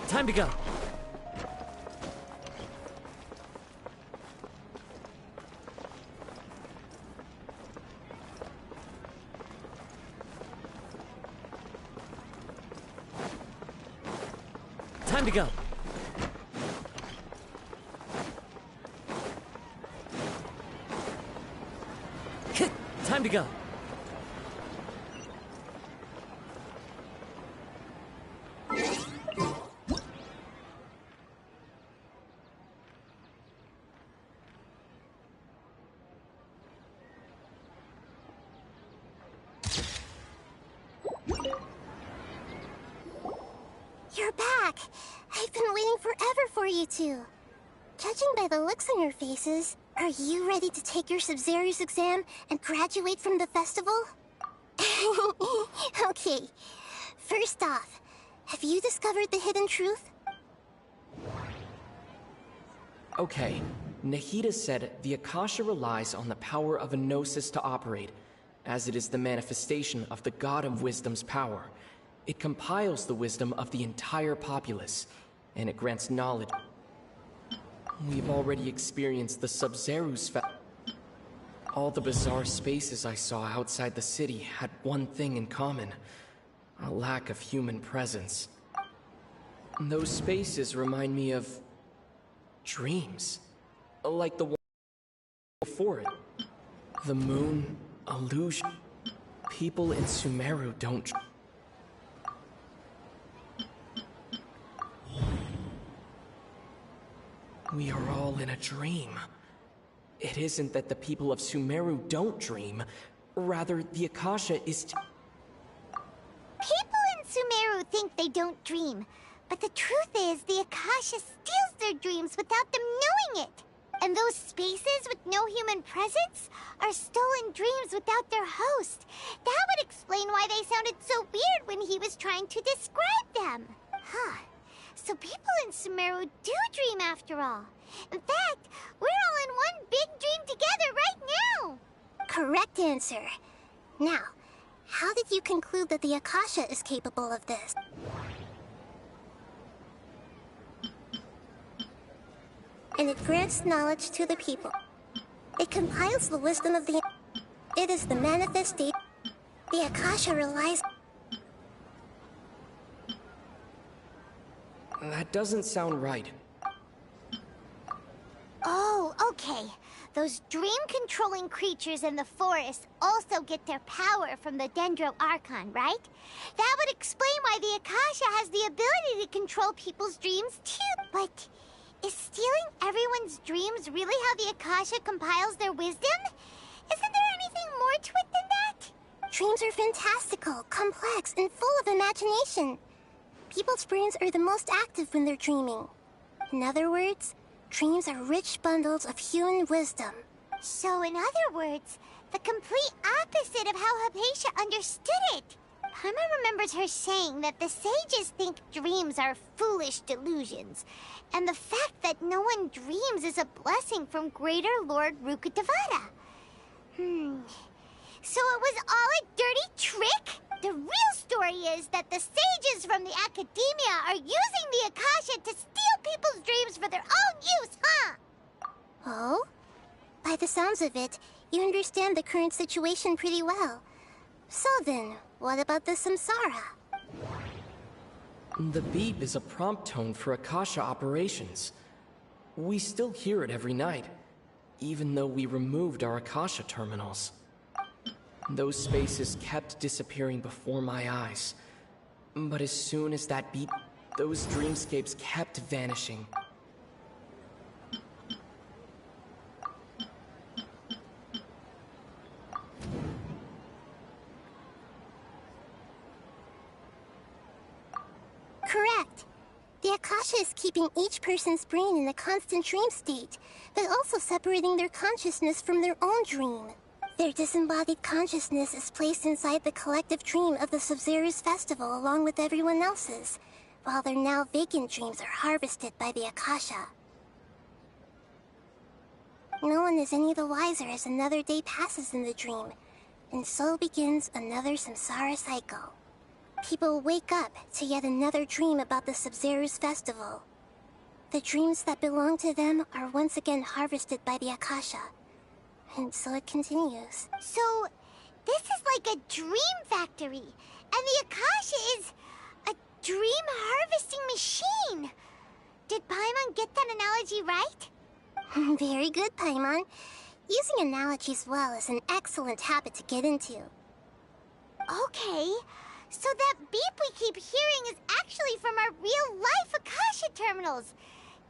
Time to go. Time to go. Time to go. You're back. I've been waiting forever for you two. Judging by the looks on your faces, are you ready to take your Sub-Zero's exam and graduate from the festival? Okay. First off, have you discovered the hidden truth? Okay. Nahida said the Akasha relies on the power of a gnosis to operate, as it is the manifestation of the God of Wisdom's power. It compiles the wisdom of the entire populace, and it grants knowledge. We've already experienced the Sub-Zero's All the bizarre spaces I saw outside the city had one thing in common: a lack of human presence. Those spaces remind me of dreams, like the one before it. The moon, illusion. People in Sumeru don't. We are all in a dream. It isn't that the people of Sumeru don't dream. Rather, the Akasha is People in Sumeru think they don't dream. But the truth is, the Akasha steals their dreams without them knowing it. And those spaces with no human presence are stolen dreams without their host. That would explain why they sounded so weird when he was trying to describe them. Huh. So people in Sumeru do dream after all. In fact, we're all in one big dream together right now. Correct answer. Now, how did you conclude that the Akasha is capable of this? And it grants knowledge to the people. It compiles the wisdom of the... It is the manifestation. The Akasha relies... That doesn't sound right. Oh, okay. Those dream-controlling creatures in the forest also get their power from the Dendro Archon, right? That would explain why the Akasha has the ability to control people's dreams, too. But is stealing everyone's dreams really how the Akasha compiles their wisdom? Isn't there anything more to it than that? Dreams are fantastical, complex, and full of imagination. People's brains are the most active when they're dreaming. In other words, dreams are rich bundles of human wisdom. So in other words, the complete opposite of how Hypatia understood it. Paimon remembers her saying that the sages think dreams are foolish delusions, and the fact that no one dreams is a blessing from Greater Lord Rukkhadevata. So it was all a dirty trick? The real story is that the sages from the Academia are using the Akasha to steal people's dreams for their own use, huh? Oh? By the sounds of it, you understand the current situation pretty well. So then, what about the Samsara? The beep is a prompt tone for Akasha operations. We still hear it every night, even though we removed our Akasha terminals. Those spaces kept disappearing before my eyes. But as soon as that beep, those dreamscapes kept vanishing. Correct. The Akasha is keeping each person's brain in a constant dream state, but also separating their consciousness from their own dream. Their disembodied consciousness is placed inside the collective dream of the Sub-Zero's festival along with everyone else's, while their now vacant dreams are harvested by the Akasha. No one is any the wiser as another day passes in the dream, and so begins another samsara cycle. People wake up to yet another dream about the Sub-Zero's festival. The dreams that belong to them are once again harvested by the Akasha. And so it continues. So, this is like a dream factory, and the Akasha is a dream harvesting machine. Did Paimon get that analogy right? Very good, Paimon. Using analogies well is an excellent habit to get into. Okay, so that beep we keep hearing is actually from our real-life Akasha terminals.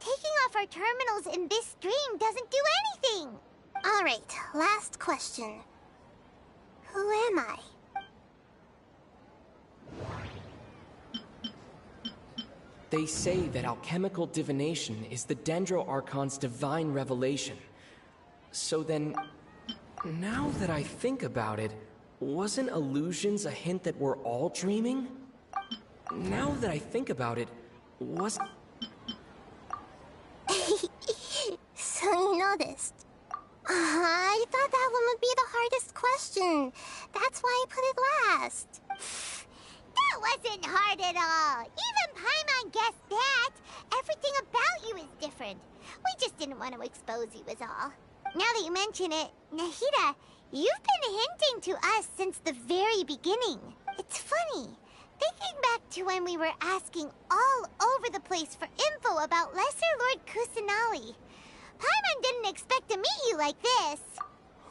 Taking off our terminals in this dream doesn't do anything. Alright, last question. Who am I? They say that alchemical divination is the Dendro Archon's divine revelation. So then, now that I think about it, wasn't illusions a hint that we're all dreaming? Now that I think about it, was... So you noticed. I thought that one would be the hardest question. That's why I put it last. That wasn't hard at all. Even Paimon guessed that. Everything about you is different. We just didn't want to expose you is all. Now that you mention it, Nahida, you've been hinting to us since the very beginning. It's funny. Thinking back to when we were asking all over the place for info about Lesser Lord Kusanali. Paimon didn't expect to meet you like this.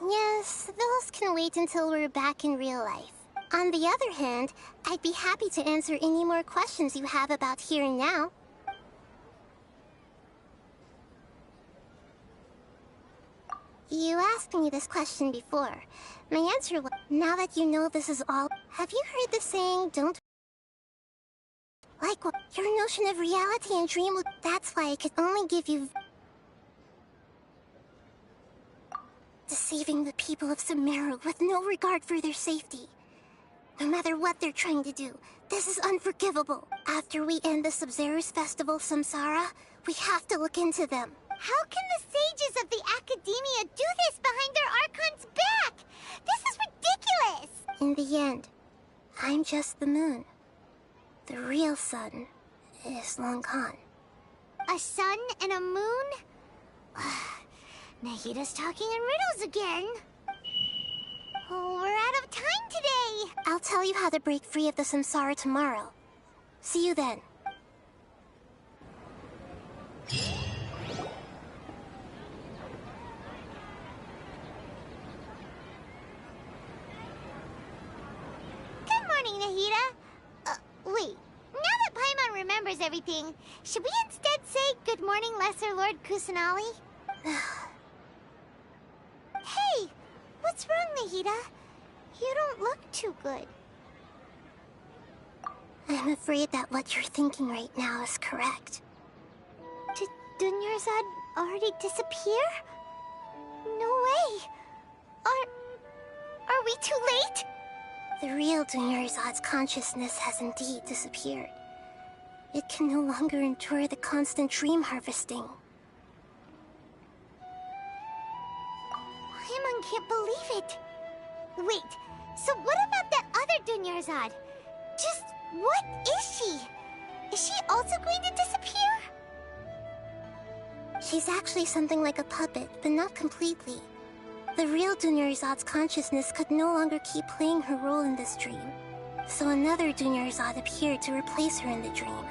Yes, those can wait until we're back in real life. On the other hand, I'd be happy to answer any more questions you have about here and now. You asked me this question before. My answer was, now that you know this is all, have you heard the saying, don't... Like what? Your notion of reality and dream, that's why I could only give you... Deceiving the people of Sumeru with no regard for their safety. No matter what they're trying to do, this is unforgivable. After we end the Sub-Zero's festival, Samsara, we have to look into them. How can the sages of the Academia do this behind their Archon's back? This is ridiculous! In the end, I'm just the moon. The real sun is long gone. A sun and a moon? Nahida's talking in riddles again. Oh, we're out of time today. I'll tell you how to break free of the Samsara tomorrow. See you then. Good morning, Nahida. Wait. Now that Paimon remembers everything, should we instead say good morning, Lesser Lord Kusanali? Hey! What's wrong, Nahida? You don't look too good. I'm afraid that what you're thinking right now is correct. Did Dunyarzad already disappear? No way! Are we too late? The real Dunyarzad's consciousness has indeed disappeared. It can no longer endure the constant dream harvesting. Paimon can't believe it. Wait, so what about that other Dunyarzad? Just what is she? Is she also going to disappear? She's actually something like a puppet, but not completely. The real Dunyarzad's consciousness could no longer keep playing her role in this dream. So another Dunyarzad appeared to replace her in the dream.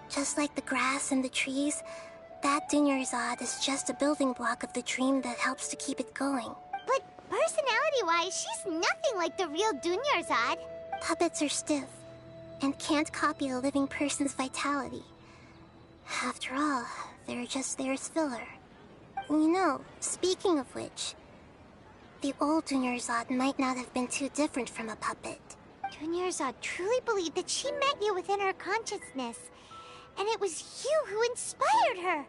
Just like the grass and the trees, that Dunyarzad is just a building block of the dream that helps to keep it going. But personality-wise, she's nothing like the real Dunyarzad. Puppets are stiff and can't copy a living person's vitality. After all, they're just there as filler. You know, speaking of which, the old Dunyarzad might not have been too different from a puppet. Dunyarzad truly believed that she met you within her consciousness, and it was you who inspired her.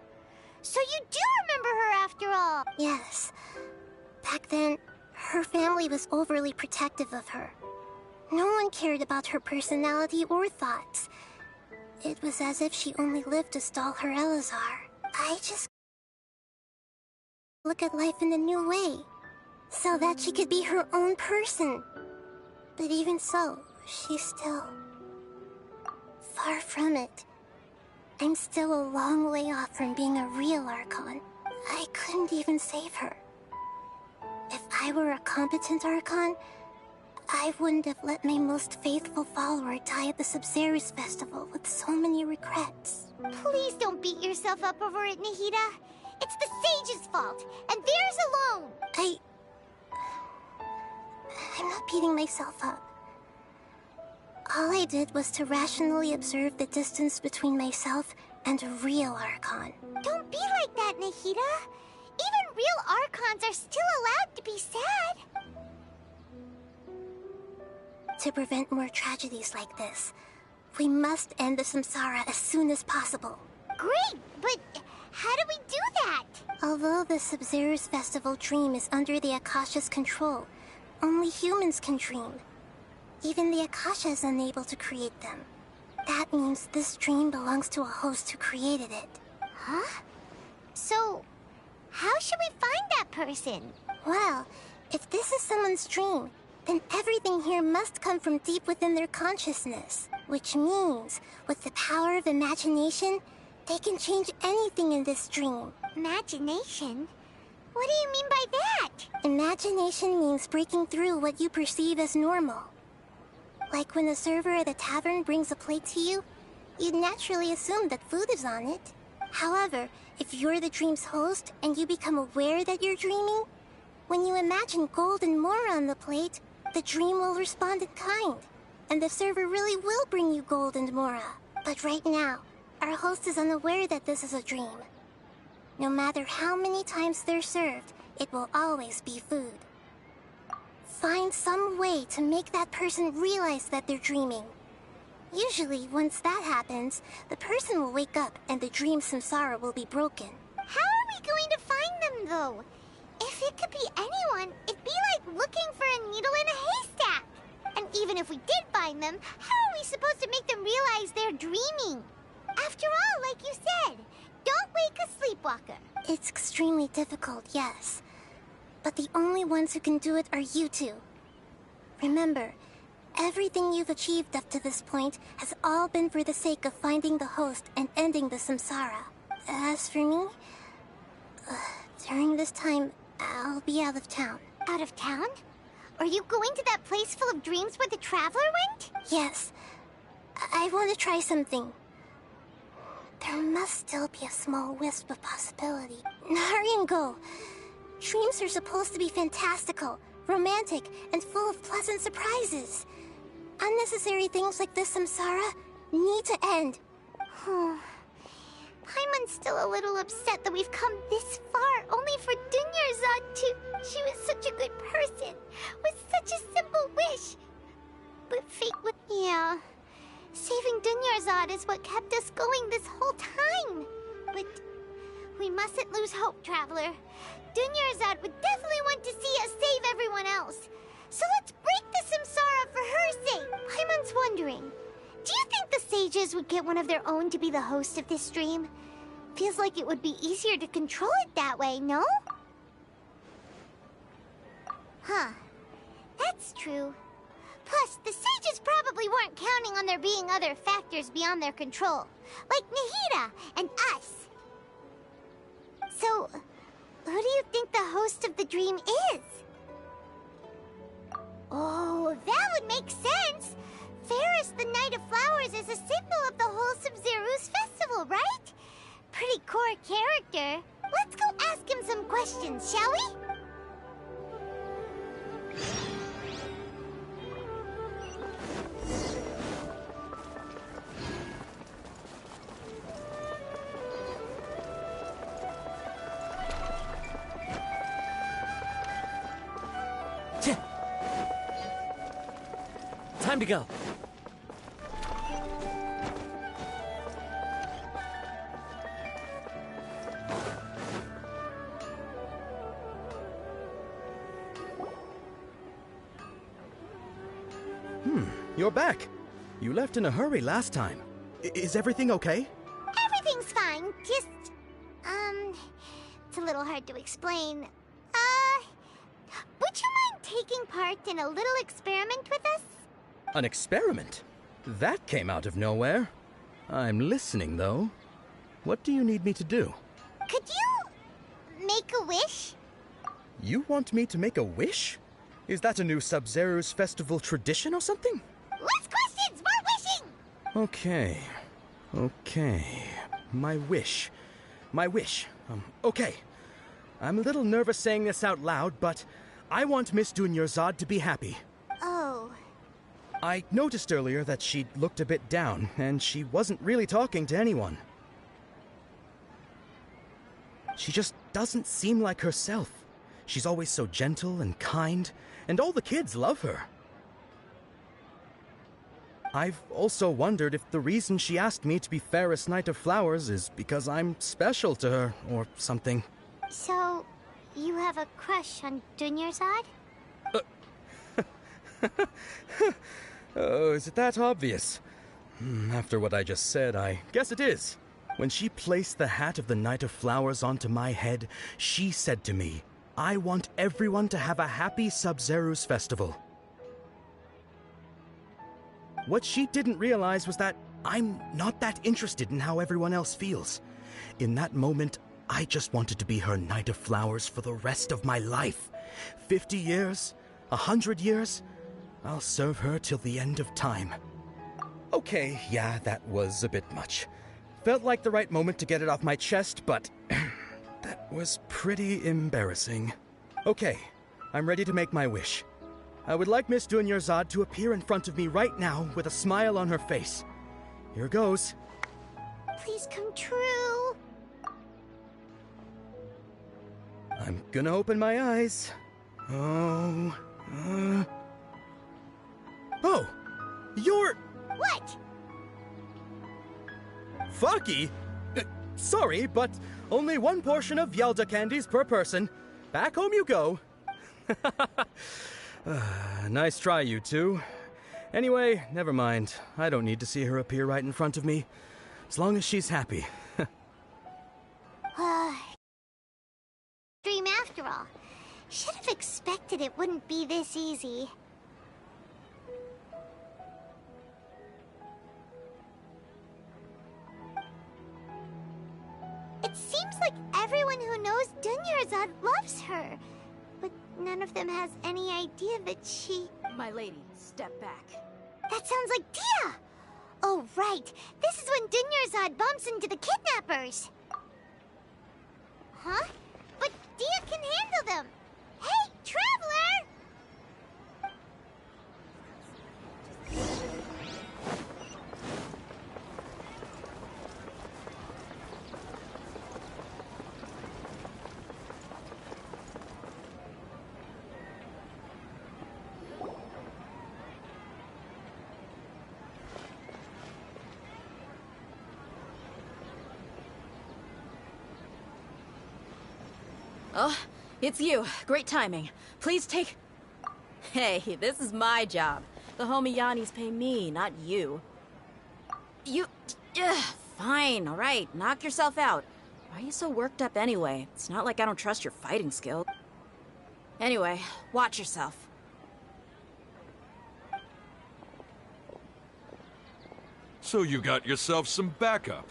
So you do remember her after all. Yes. Back then, her family was overly protective of her. No one cared about her personality or thoughts. It was as if she only lived to stall her Elazar. I just look at life in a new way, so that she could be her own person. But even so, she's still far from it. I'm still a long way off from being a real Archon. I couldn't even save her. If I were a competent Archon, I wouldn't have let my most faithful follower die at the Sub-Zerus Festival with so many regrets. Please don't beat yourself up over it, Nahida. It's the sage's fault, and theirs alone. I'm not beating myself up. All I did was to rationally observe the distance between myself and a real Archon. Don't be like that, Nahida. Even real Archons are still allowed to be sad. To prevent more tragedies like this, we must end the samsara as soon as possible. Great, but how do we do that? Although the Sub-Zerus Festival dream is under the Akasha's control, only humans can dream. Even the Akasha is unable to create them. That means this dream belongs to a host who created it. Huh? So, how should we find that person? Well, if this is someone's dream, then everything here must come from deep within their consciousness. Which means, with the power of imagination, they can change anything in this dream. Imagination? What do you mean by that? Imagination means breaking through what you perceive as normal. Like when a server at a tavern brings a plate to you, you'd naturally assume that food is on it. However, if you're the dream's host and you become aware that you're dreaming, when you imagine gold and more on the plate, the dream will respond in kind, and the server really will bring you gold and mora. But right now, our host is unaware that this is a dream. No matter how many times they're served, it will always be food. Find some way to make that person realize that they're dreaming. Usually, once that happens, the person will wake up and the dream samsara will be broken. How are we going to find them, though? If it could be anyone, it'd be like looking for a needle in a haystack. And even if we did find them, how are we supposed to make them realize they're dreaming? After all, like you said, don't wake a sleepwalker. It's extremely difficult, yes. But the only ones who can do it are you two. Remember, everything you've achieved up to this point has all been for the sake of finding the host and ending the samsara. As for me, during this time, I'll be out of town. Out of town? Are you going to that place full of dreams where the Traveler went? Yes. I want to try something. There must still be a small wisp of possibility. Hurry and go. Dreams are supposed to be fantastical, romantic, and full of pleasant surprises. Unnecessary things like this samsara need to end. Paimon's still a little upset that we've come this far only for Dunyarzad to... She was such a good person, with such a simple wish. But fate would... Yeah. Saving Dunyarzad is what kept us going this whole time. But we mustn't lose hope, Traveler. Dunyarzad would definitely want to see us save everyone else. So let's break the samsara for her sake. Paimon's wondering, do you think the sages would get one of their own to be the host of this stream? Feels like it would be easier to control it that way, no? Huh. That's true. Plus, the sages probably weren't counting on there being other factors beyond their control, like Nahida and us. So, Who do you think the host of the dream is? Oh, that would make sense! Ferris, the Knight of Flowers, is a symbol of the whole Sub-Zero's festival, right? Pretty core character. Let's go ask him some questions, shall we? Time to go. You're back. You left in a hurry last time. Is everything okay? Everything's fine. Just, it's a little hard to explain. Would you mind taking part in a little experiment with us? An experiment? That came out of nowhere. I'm listening, though. What do you need me to do? Could you make a wish? You want me to make a wish? Is that a new Sub-Zero's festival tradition or something? Less questions! More wishing! Okay. My wish. Okay. I'm a little nervous saying this out loud, but I want Miss Dunyarzad to be happy. Oh. I noticed earlier that she looked a bit down, and she wasn't really talking to anyone. She just doesn't seem like herself. She's always so gentle and kind, and all the kids love her. I've also wondered if the reason she asked me to be Ferris Knight of Flowers is because I'm special to her, or something. So, you have a crush on Dunyarzad? Oh, is it that obvious? After what I just said, I guess it is. When she placed the hat of the Knight of Flowers onto my head, she said to me, I want everyone to have a happy Sub-Zero's festival. What she didn't realize was that I'm not that interested in how everyone else feels. In that moment, I just wanted to be her Knight of Flowers for the rest of my life. 50 years, 100 years, I'll serve her till the end of time. Okay, yeah, that was a bit much. Felt like the right moment to get it off my chest, but that was pretty embarrassing. Okay, I'm ready to make my wish. I would like Miss Dunyarzad to appear in front of me right now with a smile on her face. Here goes. Please come true. I'm gonna open my eyes. Oh, you're... What? Fucky? Sorry, but only one portion of Yelda candies per person. Back home you go. Nice try, you two. Anyway, never mind. I don't need to see her appear right in front of me. As long as she's happy. Dream after all. Should have expected it wouldn't be this easy. It seems like everyone who knows Dunyarzad loves her. But none of them has any idea that she... My lady, step back. That sounds like Dia! Oh, right. This is when Dunyarzad bumps into the kidnappers. Huh? But Dia can handle them. Hey, Traveler! Oh, it's you. Great timing. Please take... Hey, this is my job. The homie Yannis pay me, not you. You... Fine, alright. Knock yourself out. Why are you so worked up anyway? It's not like I don't trust your fighting skill. Anyway, watch yourself. So you got yourself some backup.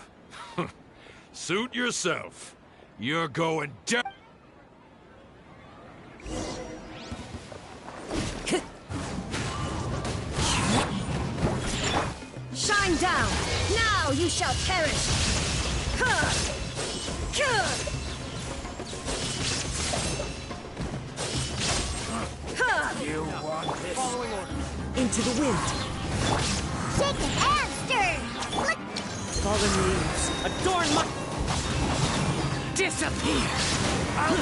Suit yourself. You're going down. You shall perish! Ha! Ha! You want this? Following order. Into the wind. Shaken and stirred! Look! Fallen leaves, adorn my... Disappear! I'll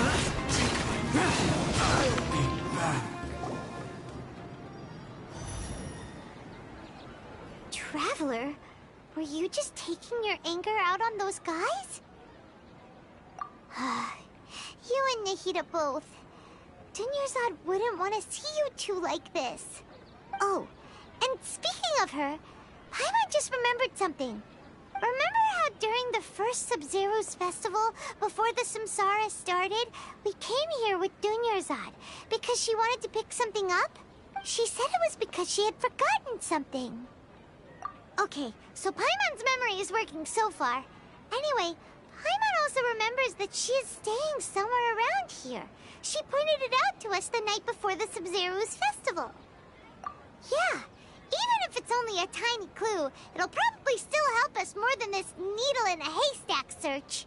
be back. Traveler, were you just taking your anger out on those guys? You and Nahida both. Dunyarzad wouldn't want to see you two like this. Oh, and speaking of her, Paimon just remembered something. Remember how during the first Sub-Zero's festival, before the Samsara started, we came here with Dunyarzad because she wanted to pick something up? She said it was because she had forgotten something. Okay, so Paimon's memory is working so far. Anyway, Paimon also remembers that she is staying somewhere around here. She pointed it out to us the night before the Sub-Zero's festival. Yeah, even if it's only a tiny clue, it'll probably still help us more than this needle in a haystack search.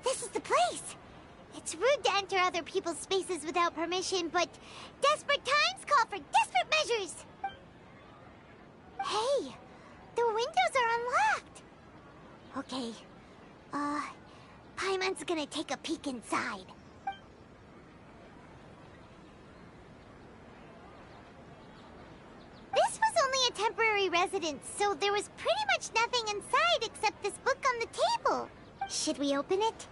This is the place. It's rude to enter other people's spaces without permission, but desperate times call for desperate measures. Hey, the windows are unlocked. Okay, Paimon's gonna take a peek inside. This was only a temporary residence, so there was pretty much nothing inside except this book on the table. Should we open it?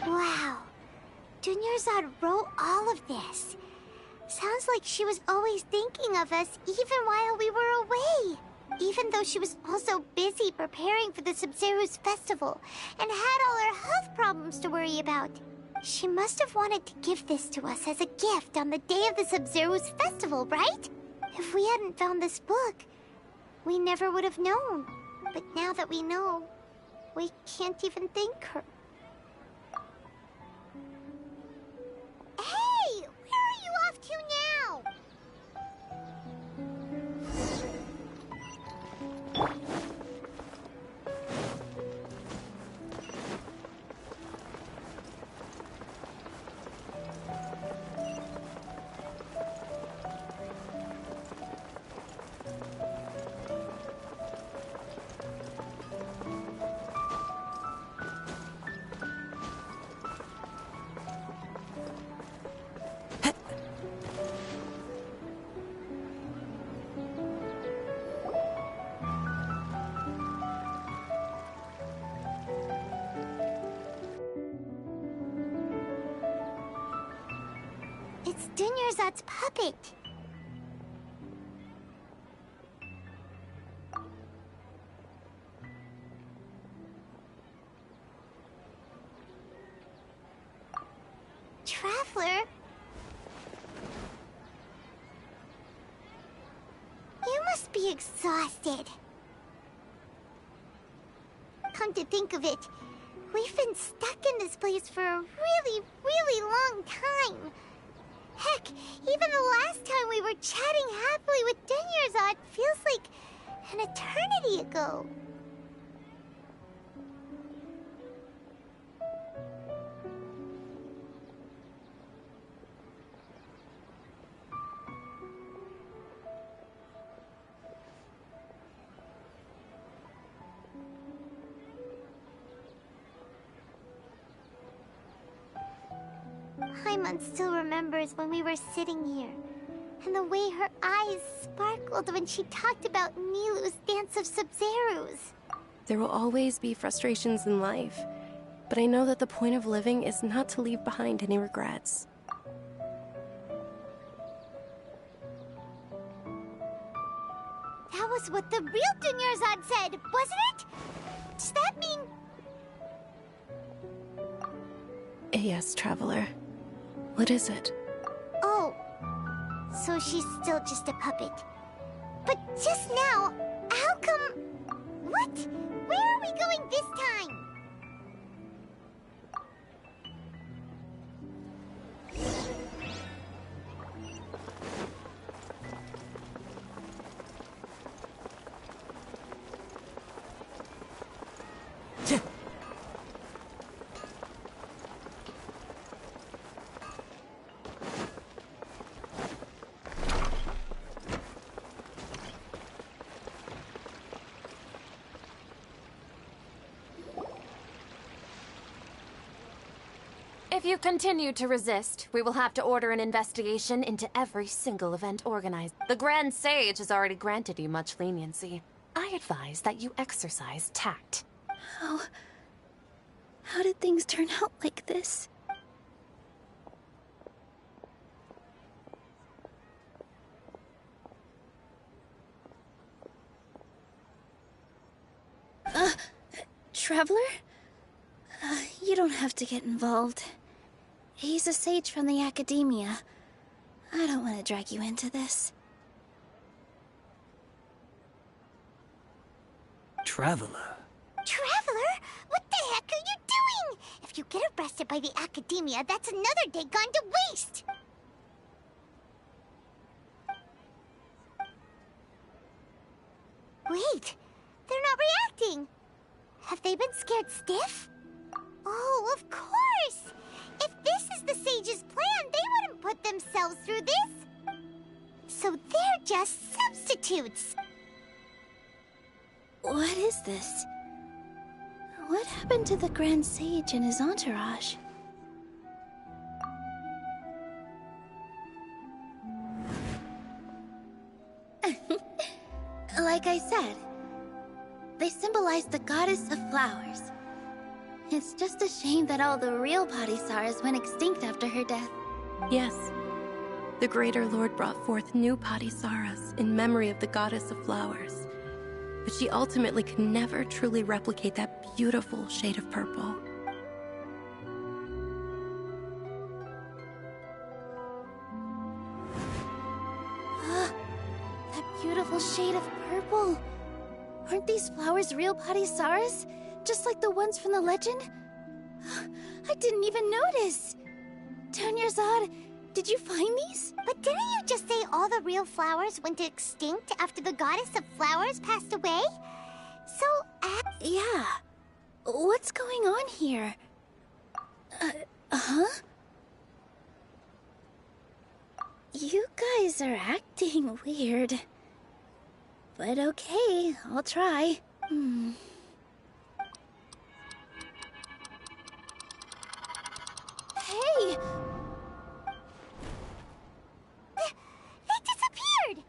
Wow. Dunyarzad wrote all of this. Sounds like she was always thinking of us even while we were away. Even though she was also busy preparing for the Sub-Zero's festival and had all her health problems to worry about. She must have wanted to give this to us as a gift on the day of the Sub-Zero's festival, right? If we hadn't found this book, we never would have known. But now that we know, we can't even thank her. Hey! Where are you off to now? It's Dunyarzad's puppet. Traveler? You must be exhausted. Come to think of it, we've been stuck in this place for a really, really long time. Heck, even the last time we were chatting happily with Dunyarzad feels like an eternity ago. Paimon still remembers when we were sitting here, and the way her eyes sparkled when she talked about Nilou's Dance of Sub-Zeros. There will always be frustrations in life, but I know that the point of living is not to leave behind any regrets. That was what the real Dunyarzad said, wasn't it? Does that mean... Yes, Traveler. What is it? Oh, so she's still just a puppet. But just now, how come... What? Where are we going this time? If you continue to resist, we will have to order an investigation into every single event organized. The Grand Sage has already granted you much leniency. I advise that you exercise tact. How did things turn out like this? Traveler? You don't have to get involved. He's a sage from the academia. I don't want to drag you into this. Traveler? Traveler? What the heck are you doing? If you get arrested by the academia, that's another day gone to waste! Wait, they're not reacting. Have they been scared stiff? Oh, of course! If this is the sage's plan, they wouldn't put themselves through this. So they're just substitutes. What is this? What happened to the Grand Sage and his entourage? Like I said, they symbolize the goddess of flowers. It's just a shame that all the real Padisaras went extinct after her death. Yes. The Greater Lord brought forth new Padisaras in memory of the goddess of flowers. But she ultimately could never truly replicate that beautiful shade of purple. That beautiful shade of purple. Aren't these flowers real Padisaras? Just like the ones from the legend? I didn't even notice. Dunyarzad, did you find these? But didn't you just say all the real flowers went extinct after the goddess of flowers passed away? So, yeah. What's going on here? Huh? You guys are acting weird. But okay, I'll try. Hey! They disappeared!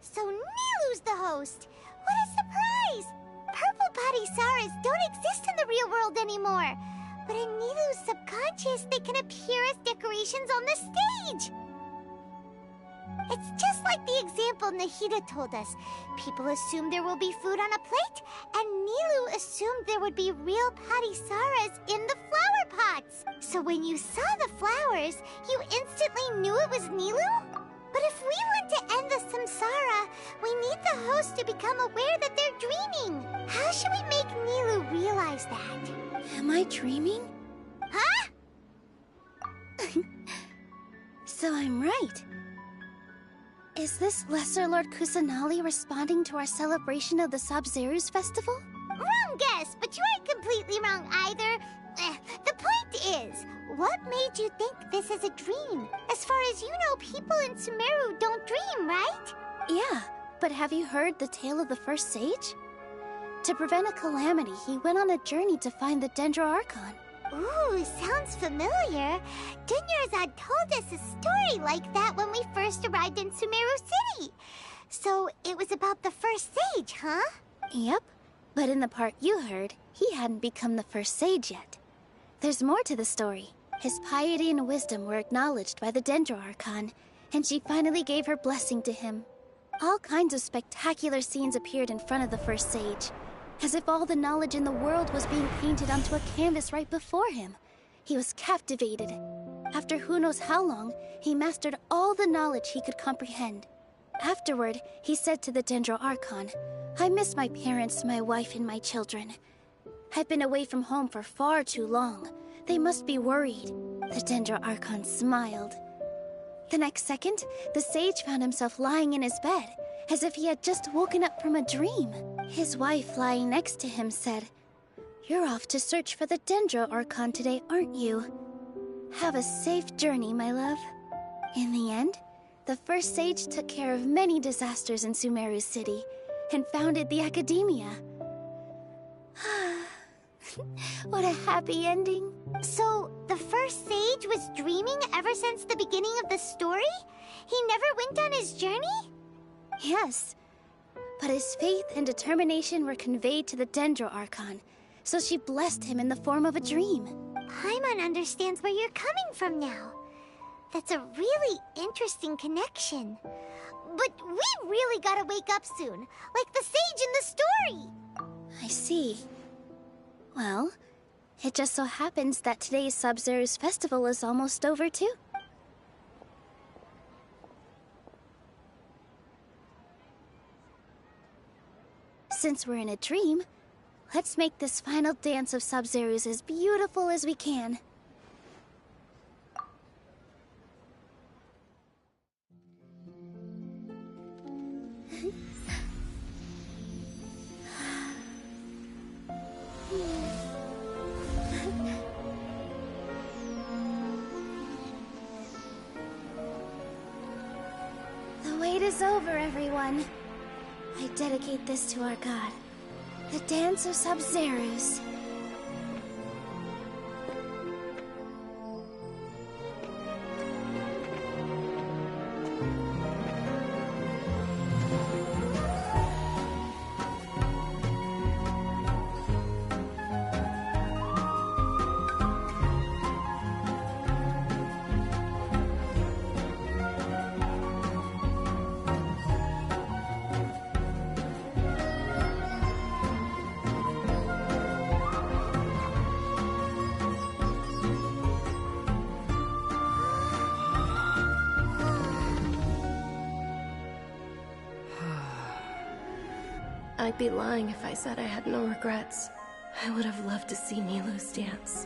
So Nilu's the host! What a surprise! Purple Padisaras don't exist in the real world anymore! But in Nilu's subconscious, they can appear as decorations on the stage! It's just like the example Nahida told us. People assume there will be food on a plate, and Nilu assumed there would be real Padisaras in the flower pots. So when you saw the flowers, you instantly knew it was Nilu? But if we want to end the samsara, we need the host to become aware that they're dreaming. How should we make Nilu realize that? Am I dreaming? Huh? So I'm right. Is this Lesser Lord Kusanali responding to our celebration of the Sabzeruz festival? Wrong guess, but you aren't completely wrong either. The point is, what made you think this is a dream? As far as you know, people in Sumeru don't dream, right? Yeah, but have you heard the tale of the first sage? To prevent a calamity, he went on a journey to find the Dendro Archon. Ooh, sounds familiar. Dunyarzad told us a story like that when we first arrived in Sumeru City. So it was about the first sage, huh? Yep, but in the part you heard, he hadn't become the first sage yet. there's more to the story. His piety and wisdom were acknowledged by the Dendro Archon, and she finally gave her blessing to him. All kinds of spectacular scenes appeared in front of the first sage, as if all the knowledge in the world was being painted onto a canvas right before him. He was captivated. After who knows how long, he mastered all the knowledge he could comprehend. Afterward, he said to the Dendro Archon, "I miss my parents, my wife, and my children. I've been away from home for far too long. They must be worried." The Dendro Archon smiled. The next second, the sage found himself lying in his bed, as if he had just woken up from a dream. His wife, lying next to him, said, "You're off to search for the Dendro Archon today, aren't you? Have a safe journey, my love." In the end, the first sage took care of many disasters in Sumeru City, and founded the Academia. What a happy ending. So, the first sage was dreaming ever since the beginning of the story? He never went on his journey? Yes, but his faith and determination were conveyed to the Dendro Archon, so she blessed him in the form of a dream. Paimon understands where you're coming from now. That's a really interesting connection. But we really gotta wake up soon, like the sage in the story! I see. Well, it just so happens that today's Sub-Zero's festival is almost over too. Since we're in a dream, let's make this final dance of Sub-Zero's as beautiful as we can. The wait is over, everyone. I dedicate this to our god, the Dance of Sub-Zeros. I'd be lying if I said I had no regrets. I would have loved to see Nilou's dance.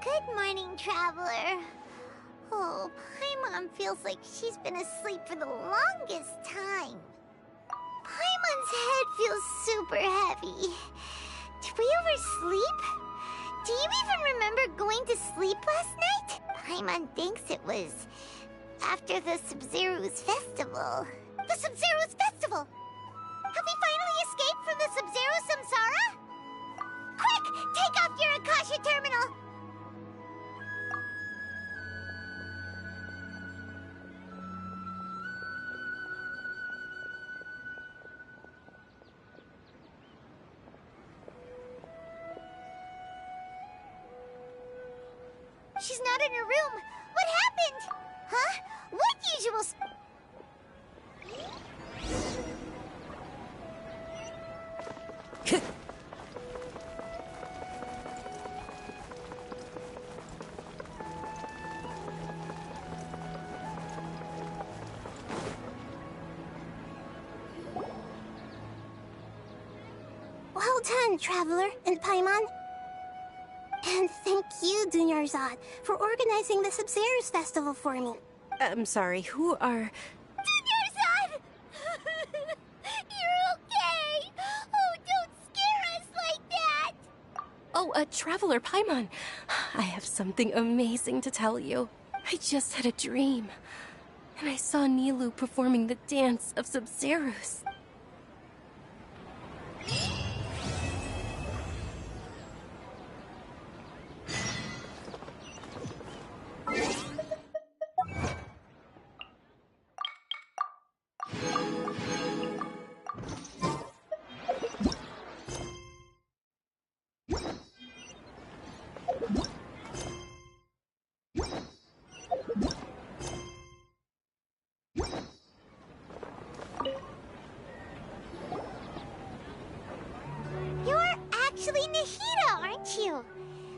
Good morning, traveler. Oh, Paimon feels like she's been asleep for the longest time. Paimon's head feels super heavy. Did we oversleep? Do you even remember going to sleep last night? Paimon thinks it was after the Sub-Zero's festival. The Sub-Zero's festival? Have we finally escaped from the Sub-Zero Samsara? Quick! Take off your Akasha terminal! She's not not in her room. What happened? Huh? What usual... Well done, Traveler and Paimon. And thank you, Dunyarzad, for organizing the Sub-Zero's festival for me. I'm sorry, who are... Dunyarzad! You're okay! Oh, don't scare us like that! Oh, Traveler Paimon. I have something amazing to tell you. I just had a dream. And I saw Nilou performing the dance of Sub-Zero's. You're actually Nahida, aren't you?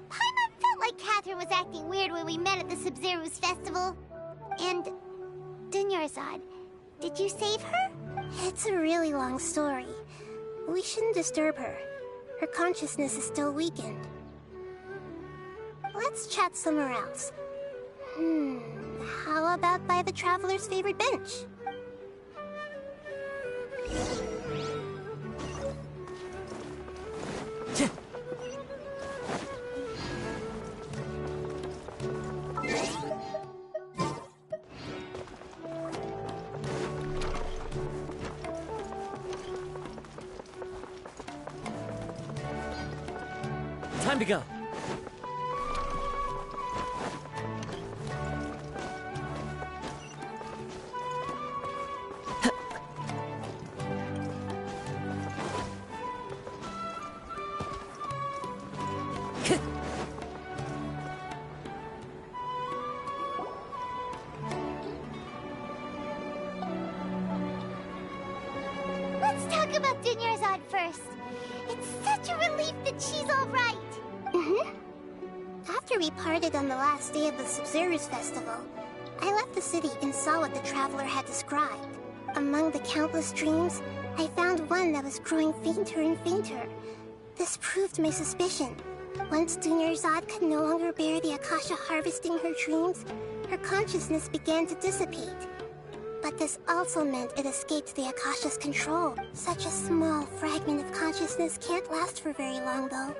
Paimon felt like Catherine was acting weird when we met at the Sub-Zero's festival. And... Dunyarzad, did you save her? It's a really long story. We shouldn't disturb her. Her consciousness is still weakened. Let's chat somewhere else. How about by the Traveler's favorite bench? Time to go. Let's talk about Dunyarzad first. It's such a relief that she's all right. After we parted on the last day of the Sub-Zero's festival, I left the city and saw what the Traveler had described. Among the countless dreams, I found one that was growing fainter and fainter. This proved my suspicion. Once Dunyarzad could no longer bear the Akasha harvesting her dreams, her consciousness began to dissipate. But this also meant it escaped the Akasha's control. Such a small fragment of consciousness can't last for very long, though.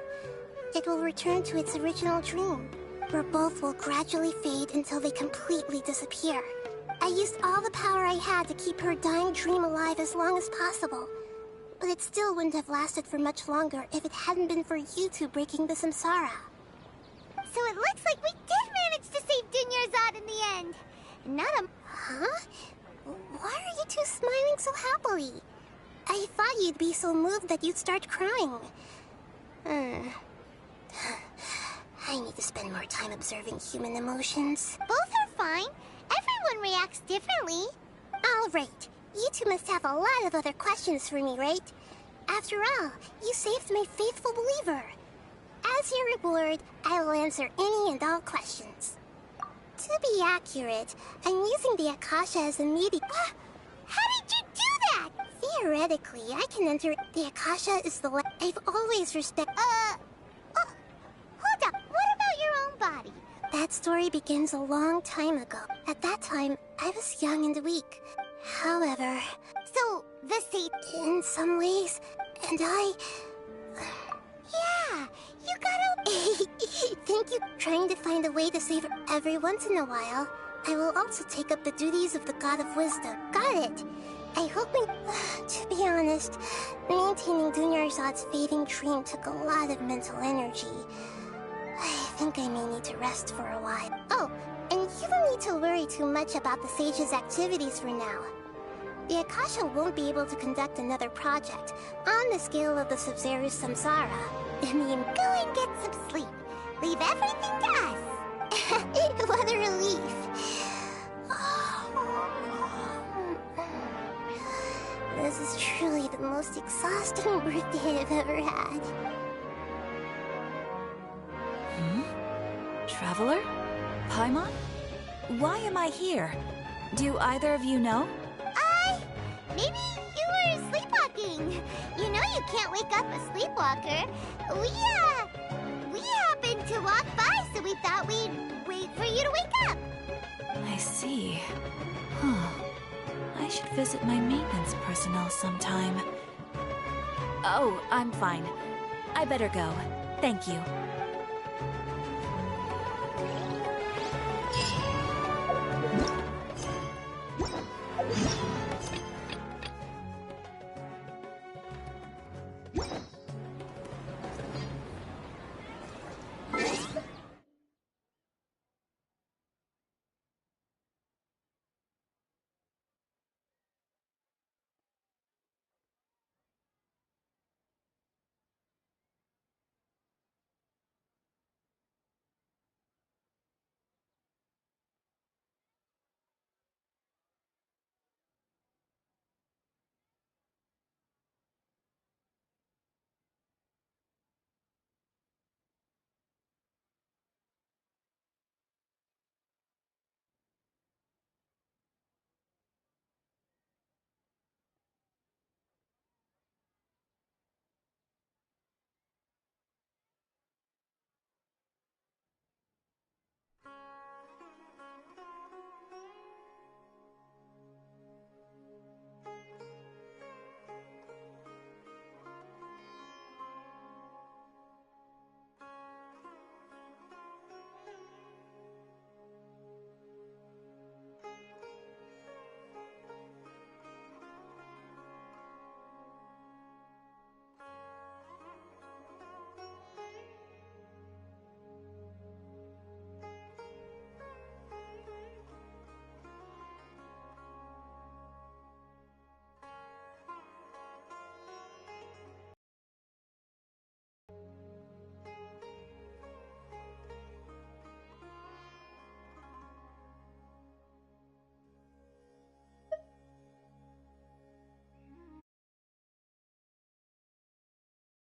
It will return to its original dream, where both will gradually fade until they completely disappear. I used all the power I had to keep her dying dream alive as long as possible. But it still wouldn't have lasted for much longer if it hadn't been for you two breaking the samsara. So it looks like we did manage to save Dunyarzad in the end. Not a... Huh? Why are you two smiling so happily? I thought you'd be so moved that you'd start crying. I need to spend more time observing human emotions. Both are fine. Everyone reacts differently. All right. You two must have a lot of other questions for me, right? After all, you saved my faithful believer. As your reward, I will answer any and all questions. To be accurate, I'm using the Akasha as a medium. How did you do that? Theoretically, I can enter... The Akasha is the... I've always respected... Hold up. What about your own body? That story begins a long time ago. At that time, I was young and weak. However... So, the state... In some ways, and I... Yeah, you gotta... Thank you. Trying to find a way to save her every once in a while. I will also take up the duties of the God of Wisdom. Got it! I hope to be honest, maintaining Dunyarzad's fading dream took a lot of mental energy. I think I may need to rest for a while. Oh, and you don't need to worry too much about the Sage's activities for now. The Akasha won't be able to conduct another project on the scale of the Sub-Zero's samsara. Go and get some sleep. Leave everything to us. What a relief. This is truly the most exhausting birthday I've ever had. Traveler? Paimon? Why am I here? Do either of you know? Maybe you were sleepwalking. You know you can't wake up a sleepwalker. We happened to walk by, so we thought we'd wait for you to wake up. I see. Huh. I should visit my maintenance personnel sometime. Oh, I'm fine. I better go. Thank you.